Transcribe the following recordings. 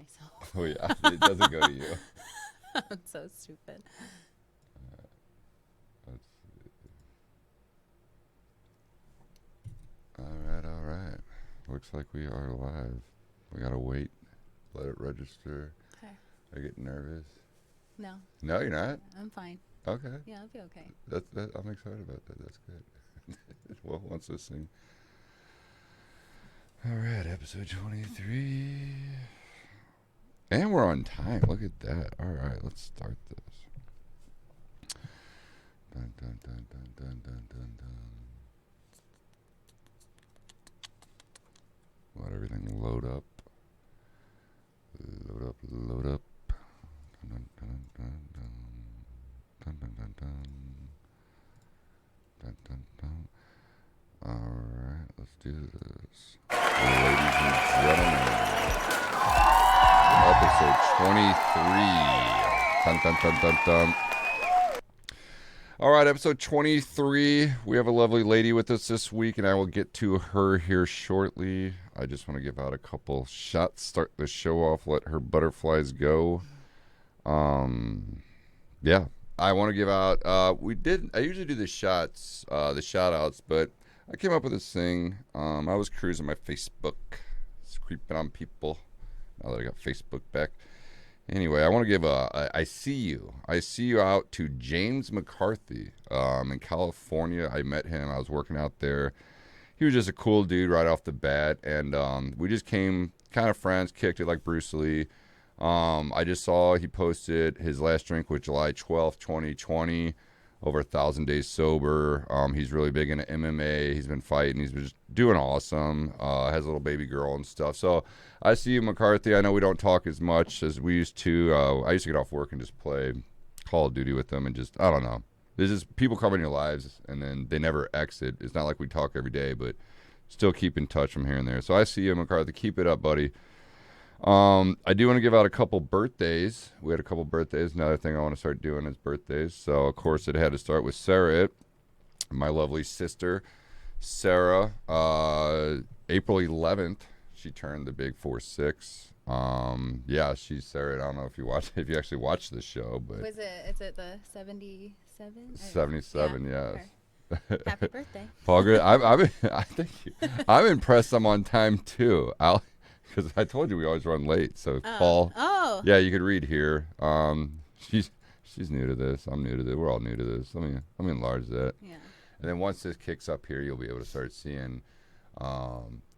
myself. Oh, yeah. It doesn't go to you. I'm so stupid. Let's All right, all right. Looks like we are live. We gotta wait, let it register. Okay. I get nervous. No. No, you're not. I'm fine. Okay. Yeah, I'll be okay. I'm excited about that. That's good. Well, once this thing. All right, episode 23, and we're on time. Look at that. All right, let's start this. Dun dun dun dun dun dun dun dun. Let everything load up. Load up, load up. Dun, dun, dun, dun, dun, dun, dun, dun. Dun, dun, dun. Alright, let's do this. Ladies and gentlemen, episode 23. Dun, dun, dun, dun, dun. Alright, episode 23. We have a lovely lady with us this week, and I will get to her here shortly. I just want to give out a couple shots, start the show off, let her butterflies go. Yeah, I want to give out, I usually do the shots, the shout outs, but I came up with this thing. I was cruising my Facebook, just creeping on people, now that I got Facebook back. Anyway, I want to give I see you out to James McCarthy, in California. I met him, I was working out there. He was just a cool dude right off the bat, and we just came kind of friends, kicked it like Bruce Lee. I just saw he posted his last drink was July 12th, 2020, over 1,000 days sober. He's really big into MMA. He's been fighting. He's been just doing awesome. Has a little baby girl and stuff. So I see you, McCarthy. I know we don't talk as much as we used to. I used to get off work and just play Call of Duty with them and just, I don't know. There's just people come in your lives and then they never exit. It's not like we talk every day, but still keep in touch from here and there. So I see you, McCarthy. Keep it up, buddy. I do want to give out a couple birthdays. We had a couple birthdays. Another thing I want to start doing is birthdays. So, of course, it had to start with Sarah, my lovely sister. Sarah, April 11th, she turned the big 4-6. Yeah, she's Sarah. I don't know if you actually watched the show, but Is it the 77? 77, yeah. yes. Happy birthday. Paul, good. Thank you. I'm impressed I'm on time, too. Because I told you we always run late. So Paul, yeah, you could read here. She's new to this. I'm new to this. We're all new to this. Let me enlarge that. Yeah. And then once this kicks up here, you'll be able to start seeing.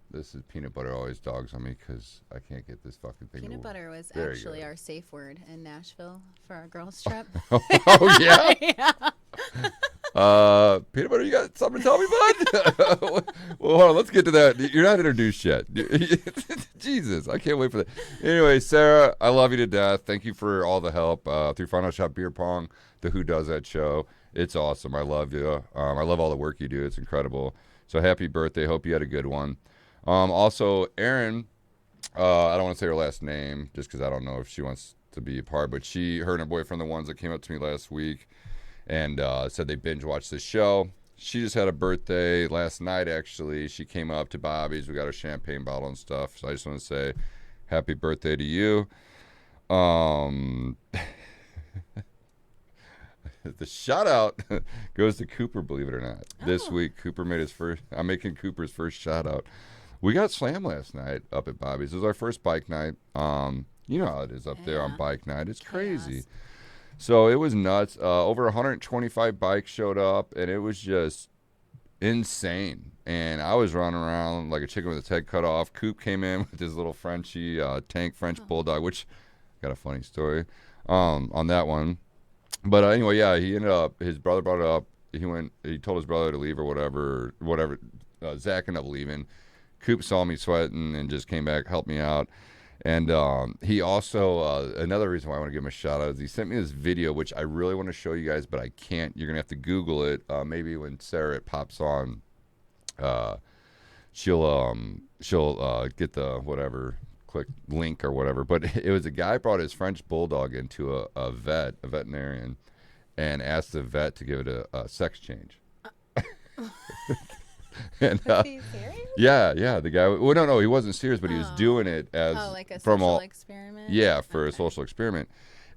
This is peanut butter always dogs on me because I can't get this fucking thing. Peanut butter was there actually our safe word in Nashville for our girls trip. Oh yeah. Yeah. Peanut butter, you got something to tell me, bud? Well, hold on, let's get to that. You're not introduced yet. Jesus, I can't wait for that. Anyway, Sarah, I love you to death. Thank you for all the help through Final Shot Beer Pong, the Who Does That show. It's awesome. I love you. I love all the work you do. It's incredible. So happy birthday. Hope you had a good one. Also, Erin, I don't want to say her last name just because I don't know if she wants to be a part, but her and her boyfriend, the ones that came up to me last week, and said they binge watched the show. She just had a birthday last night, actually. She came up to Bobby's. We got her champagne bottle and stuff. So I just want to say happy birthday to you. The shout out goes to Cooper, believe it or not. This week, Cooper made his first. I'm making Cooper's first shout out. We got slammed last night up at Bobby's. It was our first bike night. You know how it is up there on bike night. It's crazy. So it was nuts. Over 125 bikes showed up, and it was just insane. And I was running around like a chicken with its head cut off. Coop came in with his little Frenchie tank French bulldog, which got a funny story on that one. But anyway, yeah, he ended up. His brother brought it up. He told his brother to leave or whatever. Zach ended up leaving. Coop saw me sweating and just came back, helped me out. And he also, another reason why I want to give him a shout out is he sent me this video, which I really want to show you guys, but I can't. You're going to have to Google it. Maybe when Sarah pops on, she'll get the whatever, click link or whatever. But it was a guy brought his French bulldog into a veterinarian, and asked the vet to give it a sex change. And Was he serious? yeah, the guy. Well, no, he wasn't serious, but he was doing it as like a from social all. experiment? Yeah, for a Okay. social experiment.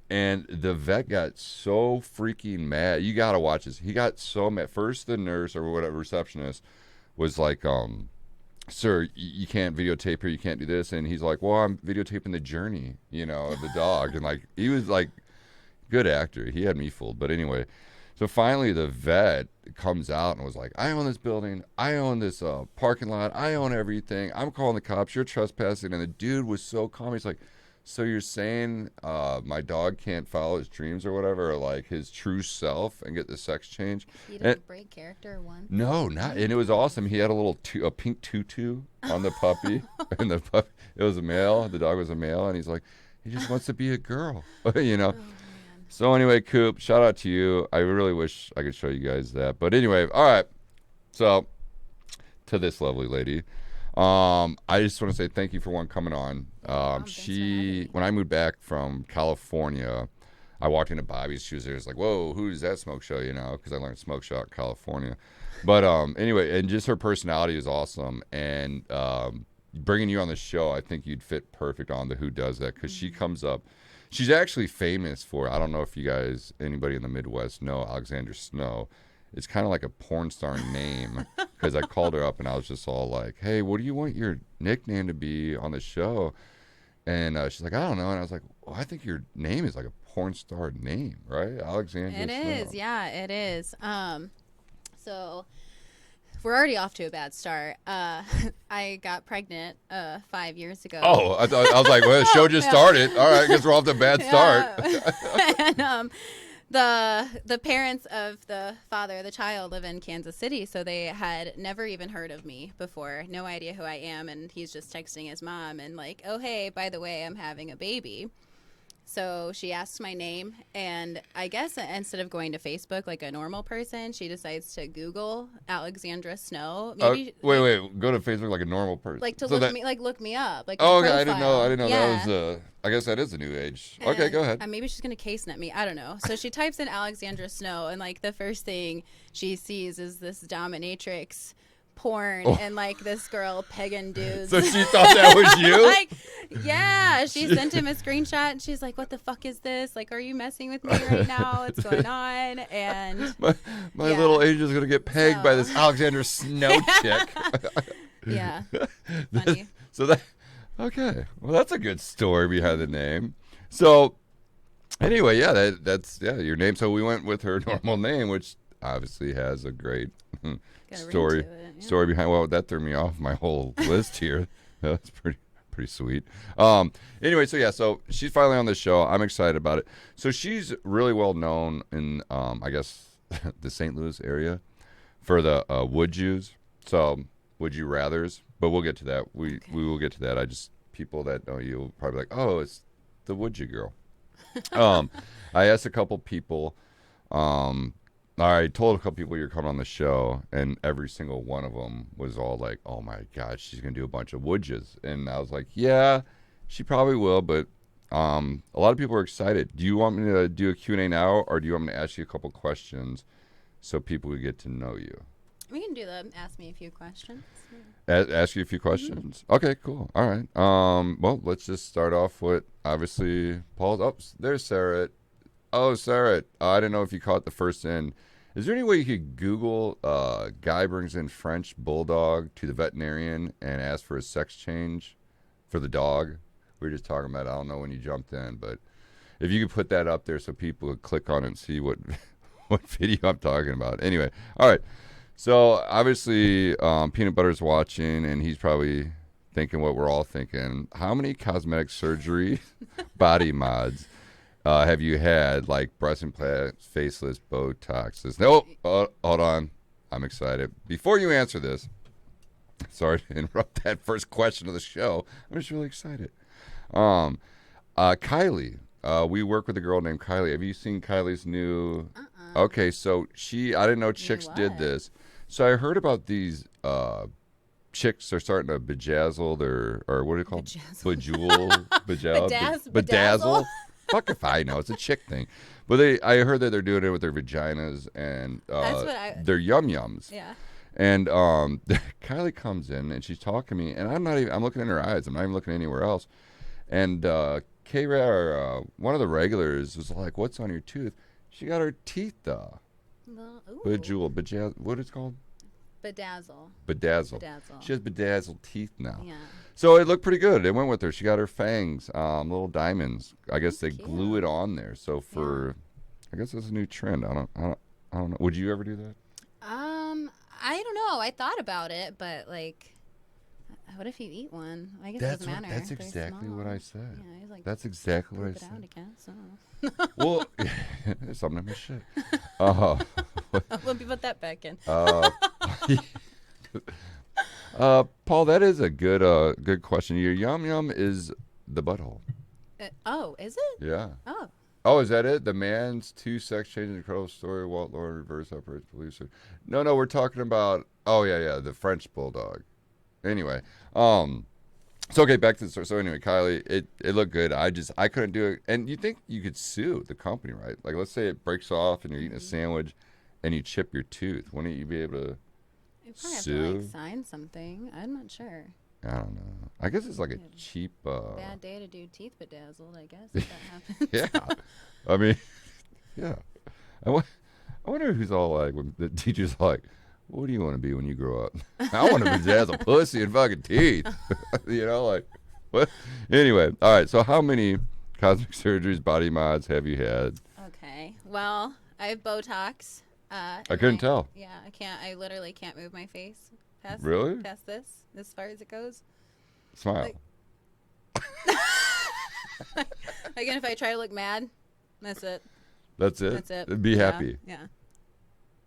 And the vet got so freaking mad. You gotta watch this. He got so mad. First, the nurse or whatever receptionist was like, "Sir, you can't videotape her. You can't do this." And he's like, "Well, I'm videotaping the journey, of the dog." And like, he was like, good actor. He had me fooled. But anyway, so finally the vet comes out and was like, "I own this building. I own this parking lot. I own everything. I'm calling the cops. You're trespassing." And the dude was so calm. He's like, "So you're saying my dog can't follow his dreams or whatever, or like his true self and get the sex change?" He And didn't break character once. no, not. And it was awesome. He had a pink tutu on the puppy, and it was a male. The dog was a male, and he's like, he just wants to be a girl, Oh man. So anyway, Coop, shout out to you. I really wish I could show you guys that. But anyway, all right. So to this lovely lady, I just want to say thank you for coming on. Thanks for having me. When I moved back from California, I walked into Bobby's. She was there. It's like, whoa, who's that smoke show? Because I learned smoke show in California. But anyway, and just her personality is awesome. And bringing you on the show, I think you'd fit perfect on the Who Does That, because she comes up. She's actually famous for, I don't know if you guys, anybody in the Midwest know Alexandra Snow. It's kind of like a porn star name, because I called her up and I was just all like, "Hey, what do you want your nickname to be on the show?" And she's like, "I don't know." And I was like, "Well, I think your name is like a porn star name, right? Alexandra It Snow." is, yeah, it is. So we're already off to a bad start. I got pregnant 5 years ago. Oh, I was like, well, the show just started. All right, I guess we're off to a bad start. And the parents of the father of the child live in Kansas City, so they had never even heard of me before. No idea who I am, and he's just texting his mom and like, "Oh hey, by the way, I'm having a baby." So she asks my name, and I guess instead of going to Facebook like a normal person, she decides to Google Alexandra Snow. Maybe Wait. Go to Facebook like a normal person. like to So look me up. Like Oh, my okay. I didn't know. profile. That was. I guess that is a new age. Okay, And, go ahead. maybe she's gonna case net me. I don't know. So she types in Alexandra Snow, and like the first thing she sees is this dominatrix porn and like this girl pegging dudes. So she thought that was you? Like, yeah, she sent him a screenshot, and she's like, "What the fuck is this? Like, are you messing with me right now? What's going on?" And my yeah. little angel's gonna get pegged by this Alexandra Snow chick. Yeah, funny. So that. Okay, well, that's a good story behind the name. So, anyway, yeah, that's your name. So we went with her normal name, which obviously has a great Got a story ring to it, yeah. story behind. Well, that threw me off my whole list here. That's pretty sweet. Anyway, so she's finally on the show. I'm excited about it. So she's really well known in I guess the St. Louis area for the would yous. So would you rather's, but we'll get to that. We will get to that. People that know you will probably be like, "Oh, it's the would you girl." I asked a couple people. I told a couple people you're coming on the show, and every single one of them was all like, "Oh my God, she's gonna do a bunch of would yous," and I was like, "Yeah, she probably will," but a lot of people are excited. Do you want me to do a Q&A now, or do you want me to ask you a couple questions so people can get to know you? We can do the ask me a few questions. Ask you a few questions. Okay, cool. All right. Well, let's just start off with obviously Paul's. Oh, there's Sarah. Oh, Sarah. I didn't know if you caught the first in. Is there any way you could Google guy brings in French bulldog to the veterinarian and ask for a sex change for the dog? We were just talking about it. I don't know when you jumped in, but if you could put that up there so people would click on it and see what video I'm talking about. Anyway, all right. So obviously Peanut Butter's watching, and he's probably thinking what we're all thinking. How many cosmetic surgery body mods have you had, like breast implants, faceless, Botox? No, hold on. I'm excited. Before you answer this, sorry to interrupt that first question of the show. I'm just really excited. Kylie. We work with a girl named Kylie. Have you seen Kylie's new? Okay, so I didn't know chicks did this. So I heard about these chicks are starting to bejazzle or what do you call it? Bejewel, bedazzle. Fuck if I know. It's a chick thing. But I heard that they're doing it with their vaginas and That's what their yum yums. Yeah. And Kylie comes in and she's talking to me, and I'm looking in her eyes. I'm not even looking anywhere else. And one of the regulars was like, "What's on your tooth?" She got her teeth what is it called? Bedazzle. Bedazzle. Bedazzle. She has bedazzled teeth now. Yeah. So it looked pretty good. It went with her. She got her fangs, little diamonds. I guess they Cute. glue it on there. So I guess that's a new trend. I don't know. Would you ever do that? I don't know. I thought about it, but like, what if you eat one? I guess it doesn't matter. That's They're exactly small. what I said. Yeah, he's like, That's exactly what I poop it out said. again. So. Well, there's something in my shit. Let me put that back in. Paul, that is a good question. Your yum yum is the butthole. Oh, is it? Yeah. Oh. Oh, is that it? The man's two sex changes, incredible story. Walt Lauren reverse operates police. No, we're talking about. Oh yeah, the French bulldog. Anyway, so okay, back to the story. So anyway, Kylie, it looked good. I couldn't do it. And you think you could sue the company, right? Like, let's say it breaks off and you're eating a sandwich, and you chip your tooth. Wouldn't you be able to You probably sue? have to like sign something. I'm not sure. I don't know. I guess it's like a cheap. Bad day to do teeth bedazzled, I guess. If that happens. Yeah, I mean, yeah. I wonder who's all like when the teacher's like, "What do you want to be when you grow up?" I want to bedazzle pussy and fucking teeth. Like what? Anyway, all right. So how many cosmetic surgeries, body mods have you had? Okay. Well, I have Botox. I couldn't tell. Yeah, I can't. I literally can't move my face past this, as far as it goes. Smile. Again, if I try to look mad, that's it. That's it. That's it. Be happy. Yeah.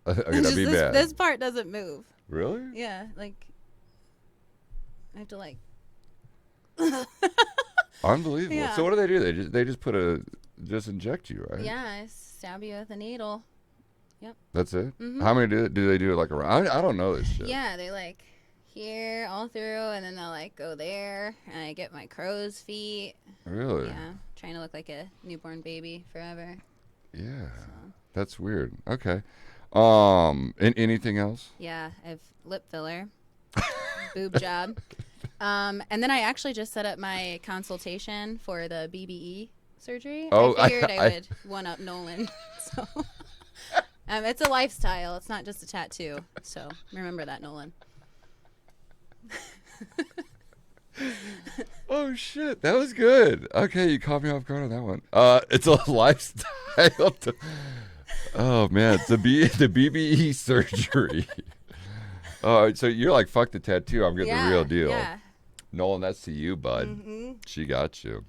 Okay, be mad. This part doesn't move. Really? Yeah, like I have to like. Unbelievable. Yeah. So what do? They just inject you, right? Yeah, I stab you with a needle. Yep. That's it. Mm-hmm. How many do they do it like around? I don't know this shit. Yeah, they like here all through, and then they'll like go there, and I get my crow's feet. Really? Yeah, trying to look like a newborn baby forever. Yeah. That's weird. Okay. And anything else? Yeah, I have lip filler, boob job, and then I actually just set up my consultation for the BBE surgery. Oh, I figured I would one up Nolan. So it's a lifestyle. It's not just a tattoo. So remember that, Nolan. Oh shit, that was good. Okay, you caught me off guard on that one. It's a lifestyle. Oh man, it's the BBE surgery. So you're like, fuck the tattoo. I'm getting the real deal. Yeah. Nolan, that's to you, bud. Mm-hmm. She got you.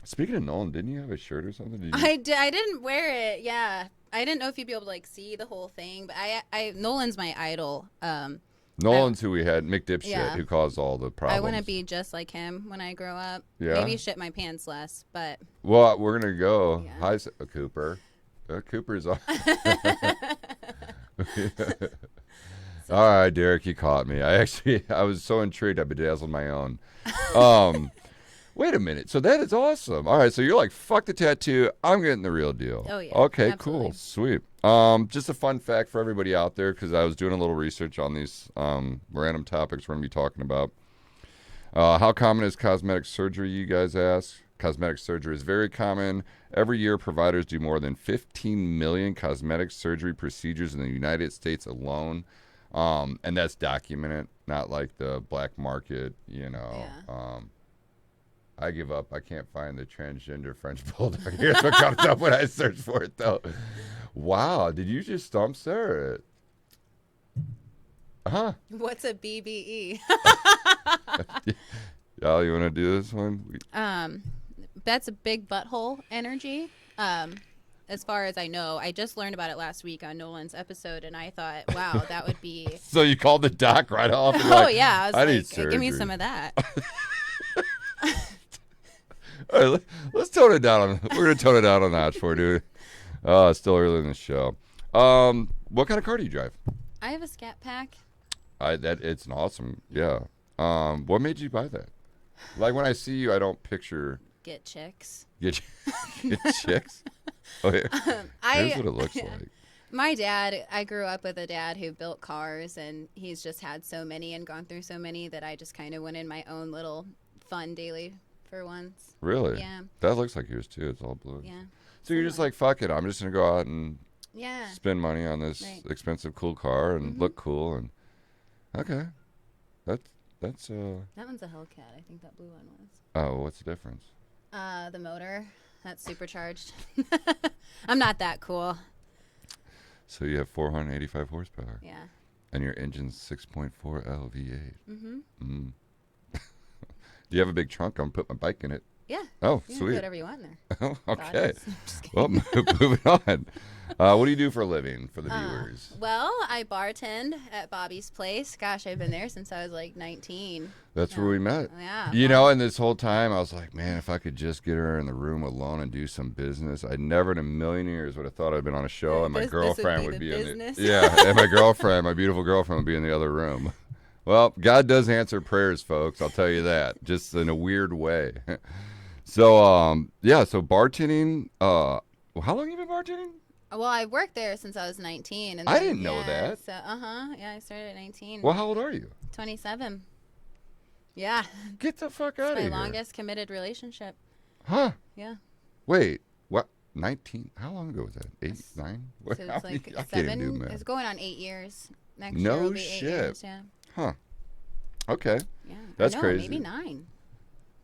Speaking of Nolan, didn't you have a shirt or something? I didn't wear it. Yeah, I didn't know if you'd be able to like see the whole thing, but Nolan's my idol. Nolan's who we had, Mick Dipshit, Yeah. who caused all the problems. I want to be just like him when I grow up. Yeah. Maybe shit my pants less, but. Well, we're gonna go. Yeah. Hi, Cooper. Cooper's on. All right, Derek, you caught me. I was so intrigued I bedazzled my own. Wait a minute. So that is awesome. All right, so you're like, fuck the tattoo. I'm getting the real deal. Oh, yeah. Okay, Absolutely. cool. Sweet. Just a fun fact for everybody out there, because I was doing a little research on these random topics we're going to be talking about. How common is cosmetic surgery, you guys ask? Cosmetic surgery is very common. Every year, providers do more than 15 million cosmetic surgery procedures in the United States alone. And that's documented, not like the black market, Yeah. I give up. I can't find the transgender French bulldog. Here's what comes up when I search for it, though. Wow. Did you just stump Sarah? Huh? What's a BBE? Y'all, you want to do this one? That's a big butthole energy. As far as I know, I just learned about it last week on Nolan's episode, and I thought, wow, that would be. So you called the doc right off? And Oh yeah, I was need like, surgery. give me some of that. All right, let's tone it down. We're going to tone it down a notch for you, dude. It's still early in the show. What kind of car do you drive? I have a Scat Pack. It's an awesome, yeah. What made you buy that? Like when I see you, I don't picture Get chicks. get chicks. Oh, yeah. Here's what it looks like. My dad, I grew up with a dad who built cars, and he's just had so many and gone through so many that I just kind of went in my own little fun daily for once. Really? Yeah. That looks like yours too. It's all blue. Yeah. So you're just like, fuck it. I'm just gonna go out and Yeah. spend money on this Right. expensive, cool car and look cool. And okay, that's That one's a Hellcat. I think that blue one was. oh, what's the difference? The motor. That's supercharged. I'm not that cool. So you have 485 horsepower. Yeah. And your engine's 6.4 L V8. Mm-hmm. Mm. Do you have a big trunk? I'm gonna put my bike in it. Yeah. Oh, You can sweet. put whatever you want in there. Oh, okay. Bodies. Just kidding. Well, moving on. What do you do for a living for the viewers? Well, I bartend at Bobby's Place. Gosh, I've been there since I was like 19. That's where we met. Yeah. You know, and this whole time I was like, man, if I could just get her in the room alone and do some business. I never in a million years would have thought I'd been on a show and my girlfriend would be in the yeah, and my girlfriend, my beautiful girlfriend, would be in the other room. Well, God does answer prayers, folks. I'll tell you that, just in a weird way. So, yeah, so bartending. How long have you been bartending? Well, I worked there since I was 19. And I then, didn't know that. So, yeah, I started at 19. Well, how old are you? 27. Yeah. Get the fuck out of My here. longest committed relationship. Huh? Yeah. Wait, what? 19? How long ago was that? 8, 9? What? So How it's many- like I can't even do 7. math. It's going on 8 years. Next No year will be 8 shit. years. Yeah. Huh. Okay. Yeah. That's I know, crazy. Maybe 9.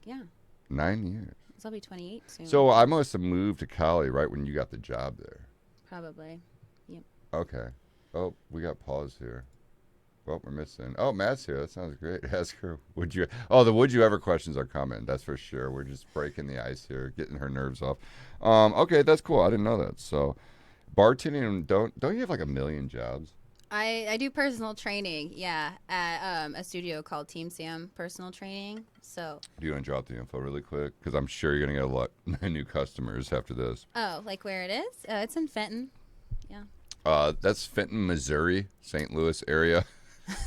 Yeah. 9 years. So I'll be 28 soon. So I must have moved to Cali right when you got the job there. Probably. Okay. Oh, we got pause here. Well, we're missing. Oh, Matt's here. That sounds great. Ask her, would you? Oh, the would you ever questions are coming. That's for sure. We're just breaking the ice here, getting her nerves off. Okay, that's cool. I didn't know that. So, bartending. Don't you have like a million jobs? I do personal training, yeah, at a studio called Team Sam Personal Training. So, Do you want to drop the info really quick? Because I'm sure you're gonna get a lot of new customers after this. like where it is? It's in Fenton. Yeah. That's Fenton, Missouri, St. Louis area.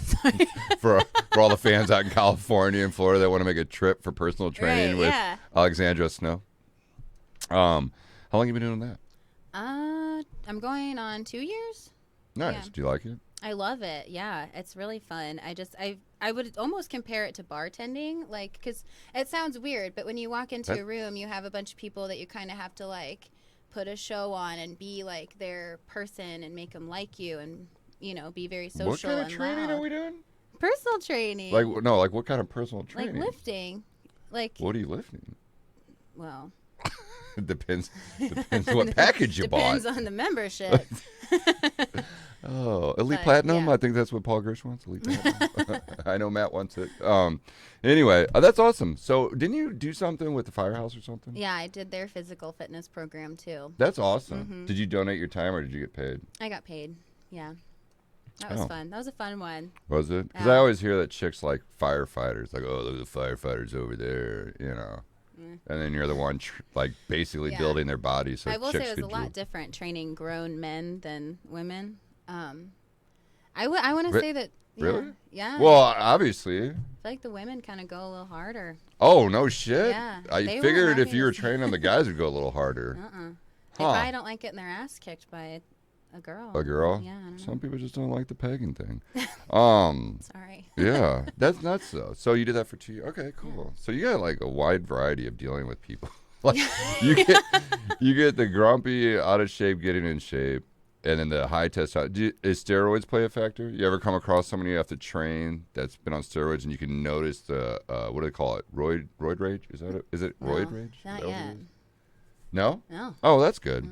Sorry. for all the fans out in California and Florida that want to make a trip for personal training Right, with yeah. Alexandra Snow. How long have you been doing that? I'm going on 2 years. Nice. Yeah. Do you like it? I love it. Yeah, it's really fun. I would almost compare it to bartending, like, because it sounds weird, but when you walk into a room, you have a bunch of people that you kind of have to like put a show on and be like their person and make them like you and be very social. What kind of and training loud. are we doing? Personal training. Like what kind of personal training? Like lifting. Like, What are you lifting? well, It depends what package you bought. depends on the membership. Oh, Elite But, Platinum. yeah. I think that's what Paul Gersh wants. Elite Platinum. I know Matt wants it. Anyway, that's awesome. So, didn't you do something with the firehouse or something? Yeah, I did their physical fitness program too. That's awesome. Mm-hmm. Did you donate your time or did you get paid? I got paid. Yeah. That was Oh. fun. That was a fun one. Was it? Because Yeah. I always hear that chicks like firefighters, like, oh, look at the firefighters over there, And then you're the one basically Yeah. building their bodies so I will chicks say it was could a lot drool. different training grown men than women. I want to Re- say that. really? Yeah. Well, obviously. I feel like the women kind of go a little harder. Oh, no shit. Yeah, I they figured weren't if you were happy to- training them, the guys would go a little harder. They Huh. probably don't like getting their ass kicked by a girl. A girl? Yeah, I don't know. Some people just don't like the pegging thing. Sorry. Yeah, that's nuts though. So you did that for 2 years. Okay, cool. So you got like a wide variety of dealing with people. Like you get the grumpy, out of shape, getting in shape, and then the high test. Is steroids play a factor? You ever come across somebody you have to train that's been on steroids and you can notice the what do they call it? Roid rage? Is that it? Is it roid No, rage? Is Not that what it yet. is? No. No. Oh, that's good.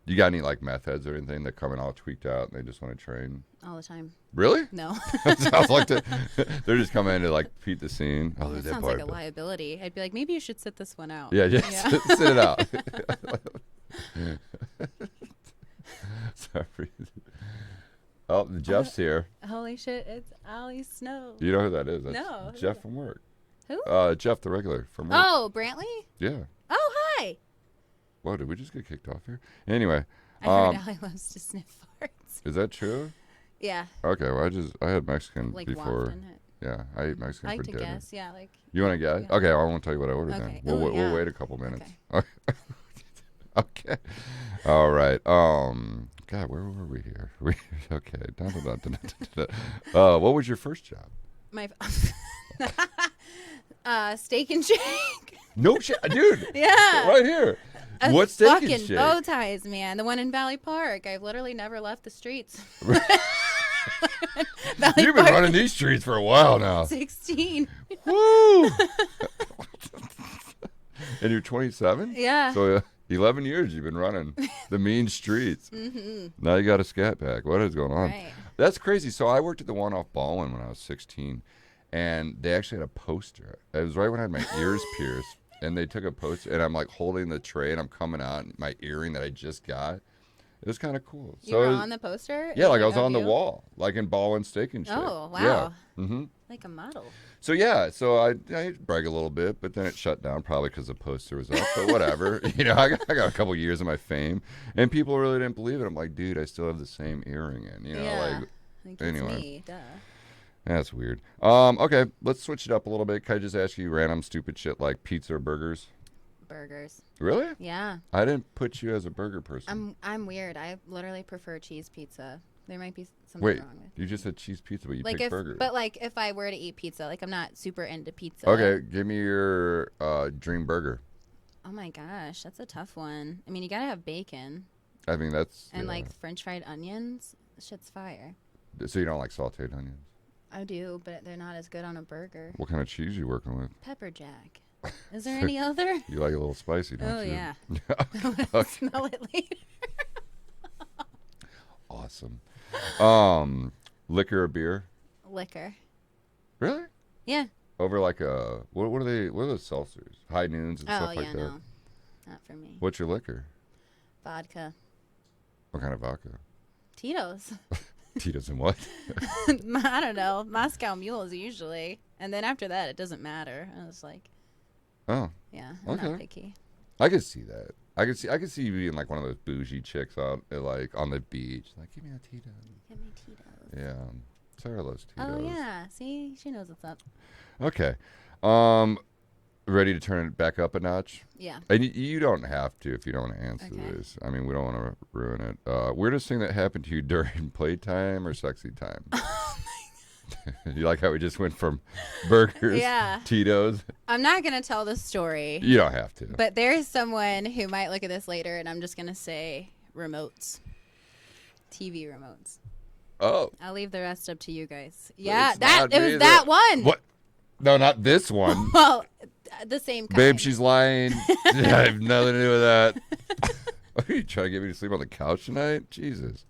You got any like meth heads or anything that come in all tweaked out and they just want to train? All the time. Really? No. Sounds like they're just coming in to like beat the scene. Oh, That there's that sounds part. like a liability. I'd be like, maybe you should sit this one out. Yeah, just sit it out. Sorry. Oh, Jeff's here. Holy shit! It's Ollie Snow. You know who that is? That's No, who is Jeff it? from work. Who? Jeff the regular from work. Oh, Brantley. Yeah. Oh, hi. Whoa, did we just get kicked off here? Anyway, I heard Ollie loves to sniff farts. is that true? Yeah, Okay, well I had Mexican like before. wafting it. Yeah, I ate Mexican I like for to dinner. guess. Yeah, like. You want to guess? Yeah. Okay, I won't tell you what I ordered Okay. then. We'll Oh, yeah. wait a couple minutes. Okay. All right. God, where were we here? Okay. What was your first job? My steak and shake. No shit, dude. Yeah. Right here. A What steak and fucking shake? bow ties, man. The one in Valley Park. I've literally never left the streets. Valley You've been Park, running these streets for a while now. 16. Woo! And you're 27? Yeah. So 11 years you've been running the mean streets. Mm-hmm. Now you got a scat pack. What is going on? Right. That's crazy. So I worked at the one off Baldwin when I was 16, and they actually had a poster. It was right when I had my ears pierced, and they took a poster, and I'm like holding the tray, and I'm coming out, and my earring that I just got. It was kind of cool. You were on the poster? Yeah, like I was of on the you? wall, like in Baldwin Steak and Shake. Oh, wow. Yeah. Mm-hmm. Like a model. So yeah, so I brag a little bit, but then it shut down probably because the poster was up. But whatever, I got a couple years of my fame, and people really didn't believe it. I'm like, dude, I still have the same earring in. Yeah. Like, Anyway. it's me. Duh. That's weird. Okay, let's switch it up a little bit. Can I just ask you random stupid shit like pizza or burgers? Burgers. Really? Yeah. I didn't put you as a burger person. I'm weird. I literally prefer cheese pizza. There might be something Wait, wrong with you just said cheese pizza, but you like picked burger. But like if I were to eat pizza, like I'm not super into pizza. Okay, give me your dream burger. Oh my gosh, that's a tough one. I mean, you gotta have bacon I mean, that's and yeah. like French fried onions. Shit's fire. So you don't like sauteed onions? I do, but they're not as good on a burger. What kind of cheese you working with? Pepper jack. Is there any other? You like a little spicy, don't Oh you? yeah. Okay. Smell it later. Awesome. Liquor or beer? Liquor. Really? Yeah. Over like a what are they? What are those seltzers? High noons and Oh stuff yeah, like that. no, not for me. What's your liquor? Vodka. What kind of vodka? Tito's. Tito's and what? I don't know. Moscow Mules usually, and then after that, it doesn't matter. I was like, Oh, yeah, I'm Okay. not picky. I could see that. I could see you being like one of those bougie chicks out like on the beach, like give me a Tito. Give me Tito's. Yeah, Sarah loves Tito's. Oh yeah, see, she knows what's up. Okay. Ready to turn it back up a notch? Yeah. And you don't have to if you don't want to answer Okay. this. I mean, we don't want to ruin it. Weirdest thing that happened to you during playtime or sexy time? You like how we just went from burgers, Yeah. Tito's? I'm not gonna tell the story, You don't have to. but there is someone who might look at this later, and I'm just gonna say remotes, TV remotes. Oh, I'll leave the rest up to you guys. Yeah, It's that not it me was that one. What? No, not this one. Well, the same kind. Babe, she's lying. Yeah, I have nothing to do with that. Are you trying to get me to sleep on the couch tonight? Jesus.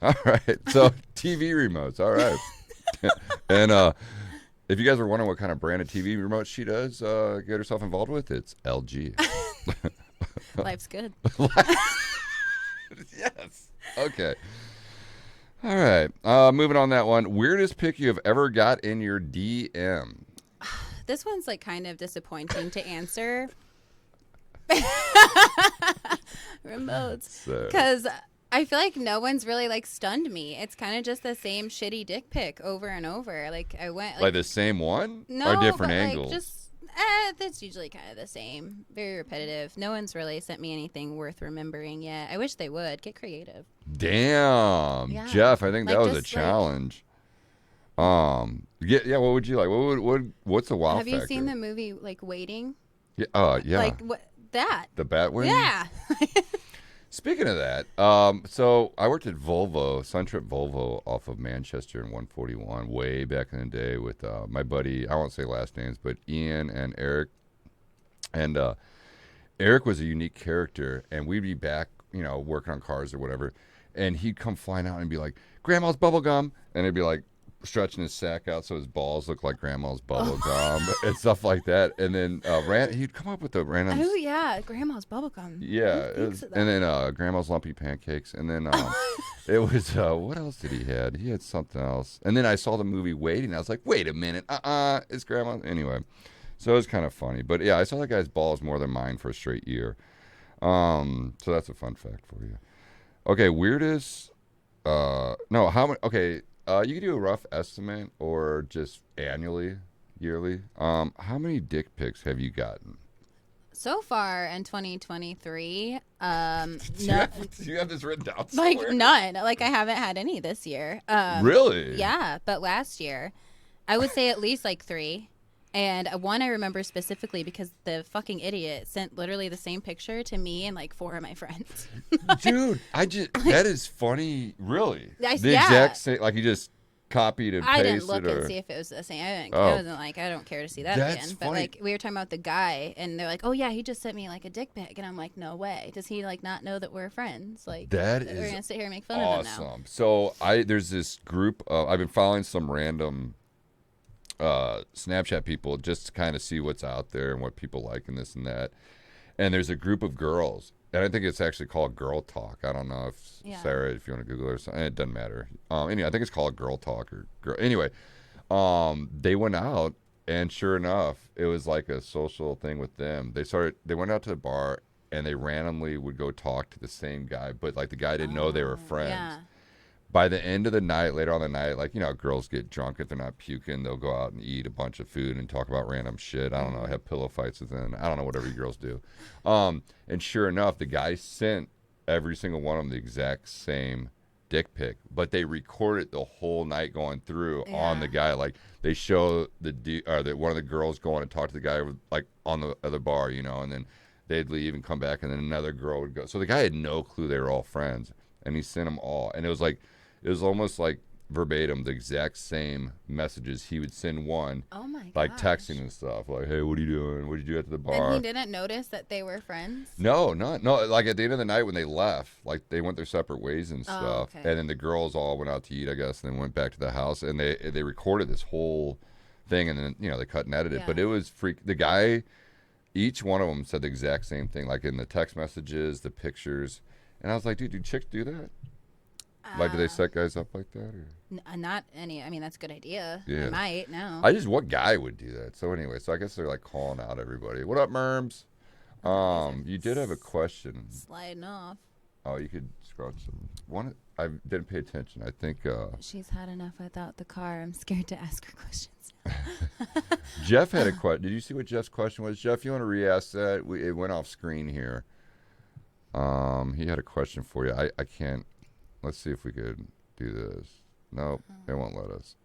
All right. So TV remotes. All right. And if you guys are wondering what kind of brand of TV remote she does get herself involved with, it's LG. Life's good. Yes. Okay. All right. Moving on that one. Weirdest pic you have ever got in your DM. This one's like kind of disappointing to answer. Remotes. So, Because I feel like no one's really like stunned me. It's kind of just the same shitty dick pic over and over. Like I went like the same one? no, or different but, angles? Like, just that's usually kind of the same. Very repetitive. No one's really sent me anything worth remembering yet. I wish they would get creative. Damn, Yeah. Jeff, I think Like, that was a just, like- challenge. Yeah. What would you like? What's the wow Have factor? you seen the movie like Waiting? Yeah. Yeah. Like what that? The Batwing. Yeah. Speaking of that, so I worked at Volvo, Suntrip Volvo, off of Manchester in 141, way back in the day with my buddy. I won't say last names, but Ian and Eric. And Eric was a unique character, and we'd be back, working on cars or whatever, and he'd come flying out and be like, "Grandma's bubble gum," and it'd be like stretching his sack out so his balls look like Grandma's bubble gum and stuff like that. And then he'd come up with the random. Oh yeah, Grandma's bubblegum. Yeah, Who thinks of that? and then Grandma's lumpy pancakes, and then it was what else did he had? He had something else, and then I saw the movie Waiting. I was like, wait a minute, it's Grandma anyway. So it was kind of funny, but yeah, I saw that guy's balls more than mine for a straight year. So that's a fun fact for you. Okay, weirdest. No, how many? Okay, you can do a rough estimate or just annually, yearly. How many dick pics have you gotten? So far in 2023, Do you have this written down like somewhere? none. Like I haven't had any this year. Really? Yeah, but last year, I would say at least like 3. And one I remember specifically because the fucking idiot sent literally the same picture to me and like 4 of my friends. Dude, that is funny. Really? The Yeah. exact same, like you just copied and I pasted didn't look or and see if it was the same. I Oh. wasn't like, I don't care to see that That's again. But funny. like, we were talking about the guy, and they're like, oh yeah, he just sent me like a dick pic, and I'm like, no way. Does he like not know that we're friends? Like, That we're is gonna sit here and make fun of him now. awesome. So there's this group I've been following some random Snapchat people just to kind of see what's out there and what people like and this and that. And there's a group of girls, and I think it's actually called Girl Talk. I don't know if Sarah, if you want to Google it or something, it doesn't matter. Anyway, I think it's called Girl Talk or Girl. Anyway, they went out, and sure enough, it was like a social thing with them. They went out to the bar, and they randomly would go talk to the same guy, but like the guy didn't know they were friends. Yeah. By the end of the night, later on the night, like, you know, girls get drunk if they're not puking. They'll go out and eat a bunch of food and talk about random shit. I don't know, have pillow fights with them. I don't know, whatever you girls do. And sure enough, the guy sent every single one of them the exact same dick pic, but they recorded the whole night going through on the guy. Like, they show one of the girls going to talk to the guy, like, on the other bar, you know, and then they'd leave and come back, and then another girl would go. So the guy had no clue they were all friends, and he sent them all. And it was almost like verbatim the exact same messages. He would send one, Oh my god. like texting and stuff, like, "Hey, what are you doing? What did you do at the bar?" And he didn't notice that they were friends? No. Like at the end of the night when they left, like they went their separate ways and stuff, okay. and then the girls all went out to eat, I guess, and then went back to the house, and they recorded this whole thing, and then they cut and edited. But it was the guy. Each one of them said the exact same thing, like in the text messages, the pictures, and I was like, dude, do chicks do that? Like, do they set guys up like that? Or? Not any. I mean, that's a good idea. Yeah. I might. No. What guy would do that? So anyway, I guess they're like calling out everybody. What up, Merms? You did have a question. Sliding off. Oh, you could scroll some. I didn't pay attention. I think She's had enough without the car. I'm scared to ask her questions. Jeff had a question. Did you see what Jeff's question was? Jeff, you want to re-ask that? It went off screen here. He had a question for you. I can't. Let's see if we could do this. Nope, it won't let us.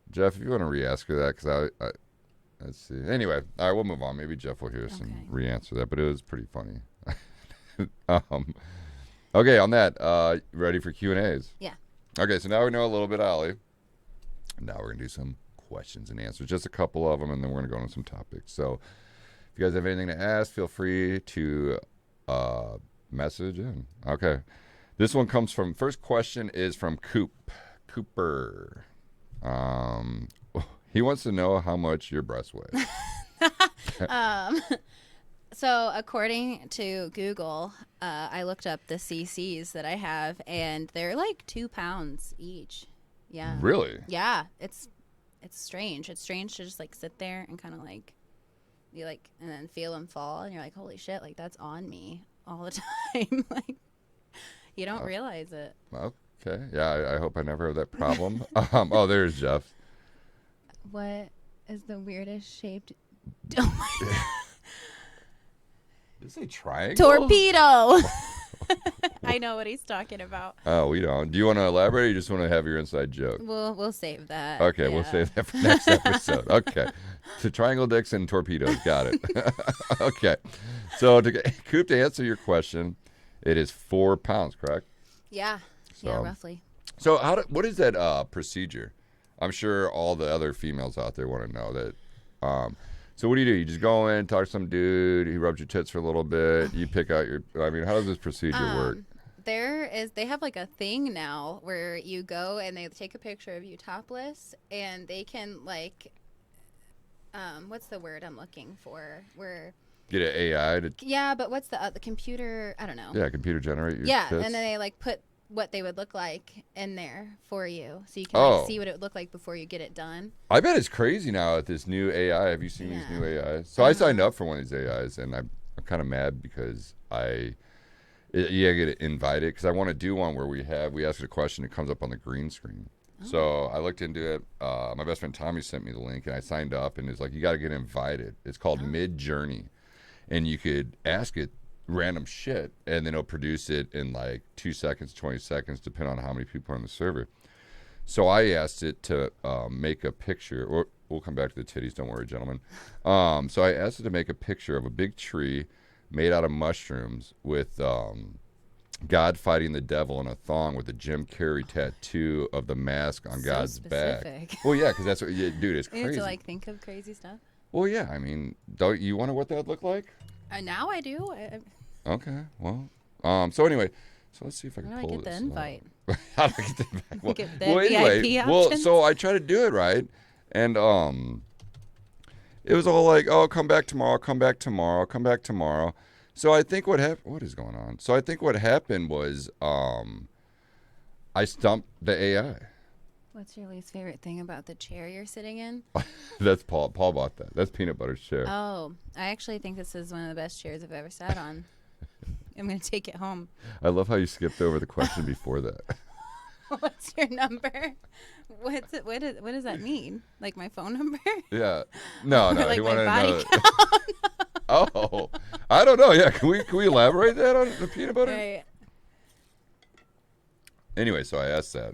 Jeff, if you want to re-ask her that, because I let's see. Anyway, all right, we'll move on. Maybe Jeff will hear us and re-answer that, but it was pretty funny. Okay, on that, ready for Q&As? Yeah. Okay, so now we know a little bit of Allie. Now we're going to do some questions and answers, just a couple of them, and then we're going to go on some topics. So if you guys have anything to ask, feel free to message in. Okay. This one first question is from Cooper. He wants to know how much your breasts weigh. So according to Google, I looked up the CCs that I have, and they're like 2 pounds each. Yeah. Really? Yeah. It's strange. It's strange to just like sit there and kind of like you like and then feel them fall, and you're like, holy shit, like that's on me all the time. Like you don't realize it. Okay. Yeah, I hope I never have that problem. Oh, there's Jeff. What is the weirdest shaped? Oh my god. Did it say triangle? Torpedo. I know what he's talking about. Oh, we don't. Do you want to elaborate, or you just want to have your inside joke? We'll save that. Okay, we'll save that for next episode. Okay. So triangle dicks and torpedoes. Got it. Okay. So Coop, to answer your question, it is 4 pounds, correct? Yeah. So, yeah, roughly. So what is that procedure? I'm sure all the other females out there want to know that. So what do? You just go in, talk to some dude, he rubs your tits for a little bit, you pick out how does this procedure work? They have like a thing now where you go and they take a picture of you topless, and they can like, what's the word I'm looking for? Get an AI to... Yeah, but what's the computer? I don't know. Yeah, computer generate your tits. And then they like put what they would look like in there for you, so you can like see what it would look like before you get it done. I bet it's crazy now with this new AI. Have you seen these new AIs? So I signed up for one of these AIs, and I'm kind of mad because I get invited because I want to do one where we ask it a question, it comes up on the green screen. Oh. So I looked into it. My best friend Tommy sent me the link, and I signed up, and it's like you got to get invited. It's called Mid Journey. and you could ask it random shit, and then it'll produce it in like 2 seconds, 20 seconds, depending on how many people are on the server. So I asked it to make a picture, or we'll come back to the titties, don't worry, gentlemen. So I asked it to make a picture of a big tree made out of mushrooms with God fighting the devil in a thong with a Jim Carrey tattoo of the mask on So God's specific. back. Well, yeah, because that's what, yeah, dude, it's You crazy. have to like think of crazy stuff. Well, yeah, I mean, don't you wonder what that looked like? Now I do. Okay, well, so anyway, so let's see if I can How do I pull get the this. invite? How do I get the invite? Well, Get the well, VIP anyway, well, options? so I try to do it right, and it was all like, oh, come back tomorrow, come back tomorrow, come back tomorrow. So I think what happened, what is going on? So I think what happened was I stumped the AI. What's your least favorite thing about the chair you're sitting in? That's Paul. Paul bought that. That's Peanut Butter's chair. Oh, I actually think this is one of the best chairs I've ever sat on. I'm going to take it home. I love how you skipped over the question before that. What's your number? What does that mean? Like my phone number? Yeah. No, Or no. like He my wanted to body know. count? Oh, I don't know. Yeah, can we elaborate that on the peanut butter? Right. Anyway, so I asked that.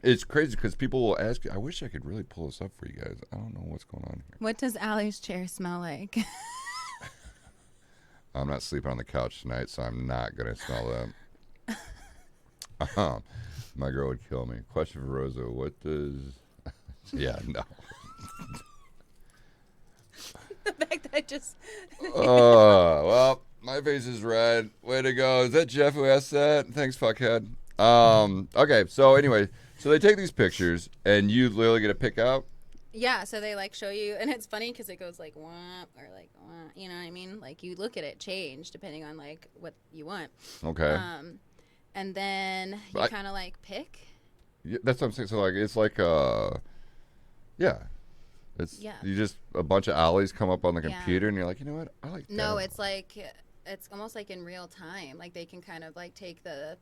It's crazy because people will ask you. I wish I could really pull this up for you guys. I don't know what's going on here. What does Allie's chair smell like? I'm not sleeping on the couch tonight, so I'm not gonna smell that. My girl would kill me. Question for Rosa: what does? Yeah, no. The fact that I just Oh, well, my face is red. Way to go. Is that Jeff who asked that? Thanks, fuckhead. Okay, so anyway, so they take these pictures, and you literally get to pick out. Yeah, so they like show you, and it's funny because it goes like wah or like wah, you know what I mean? Like you look at it change depending on like what you want. Okay. And then you I- kind of like pick. Yeah, that's what I'm saying. So, like, it's like, yeah. It's, Yeah. you just, a bunch of alleys come up on the Yeah. computer, and you're like, you know what? I like that. No, it's like it's almost like in real time. Like they can kind of like take the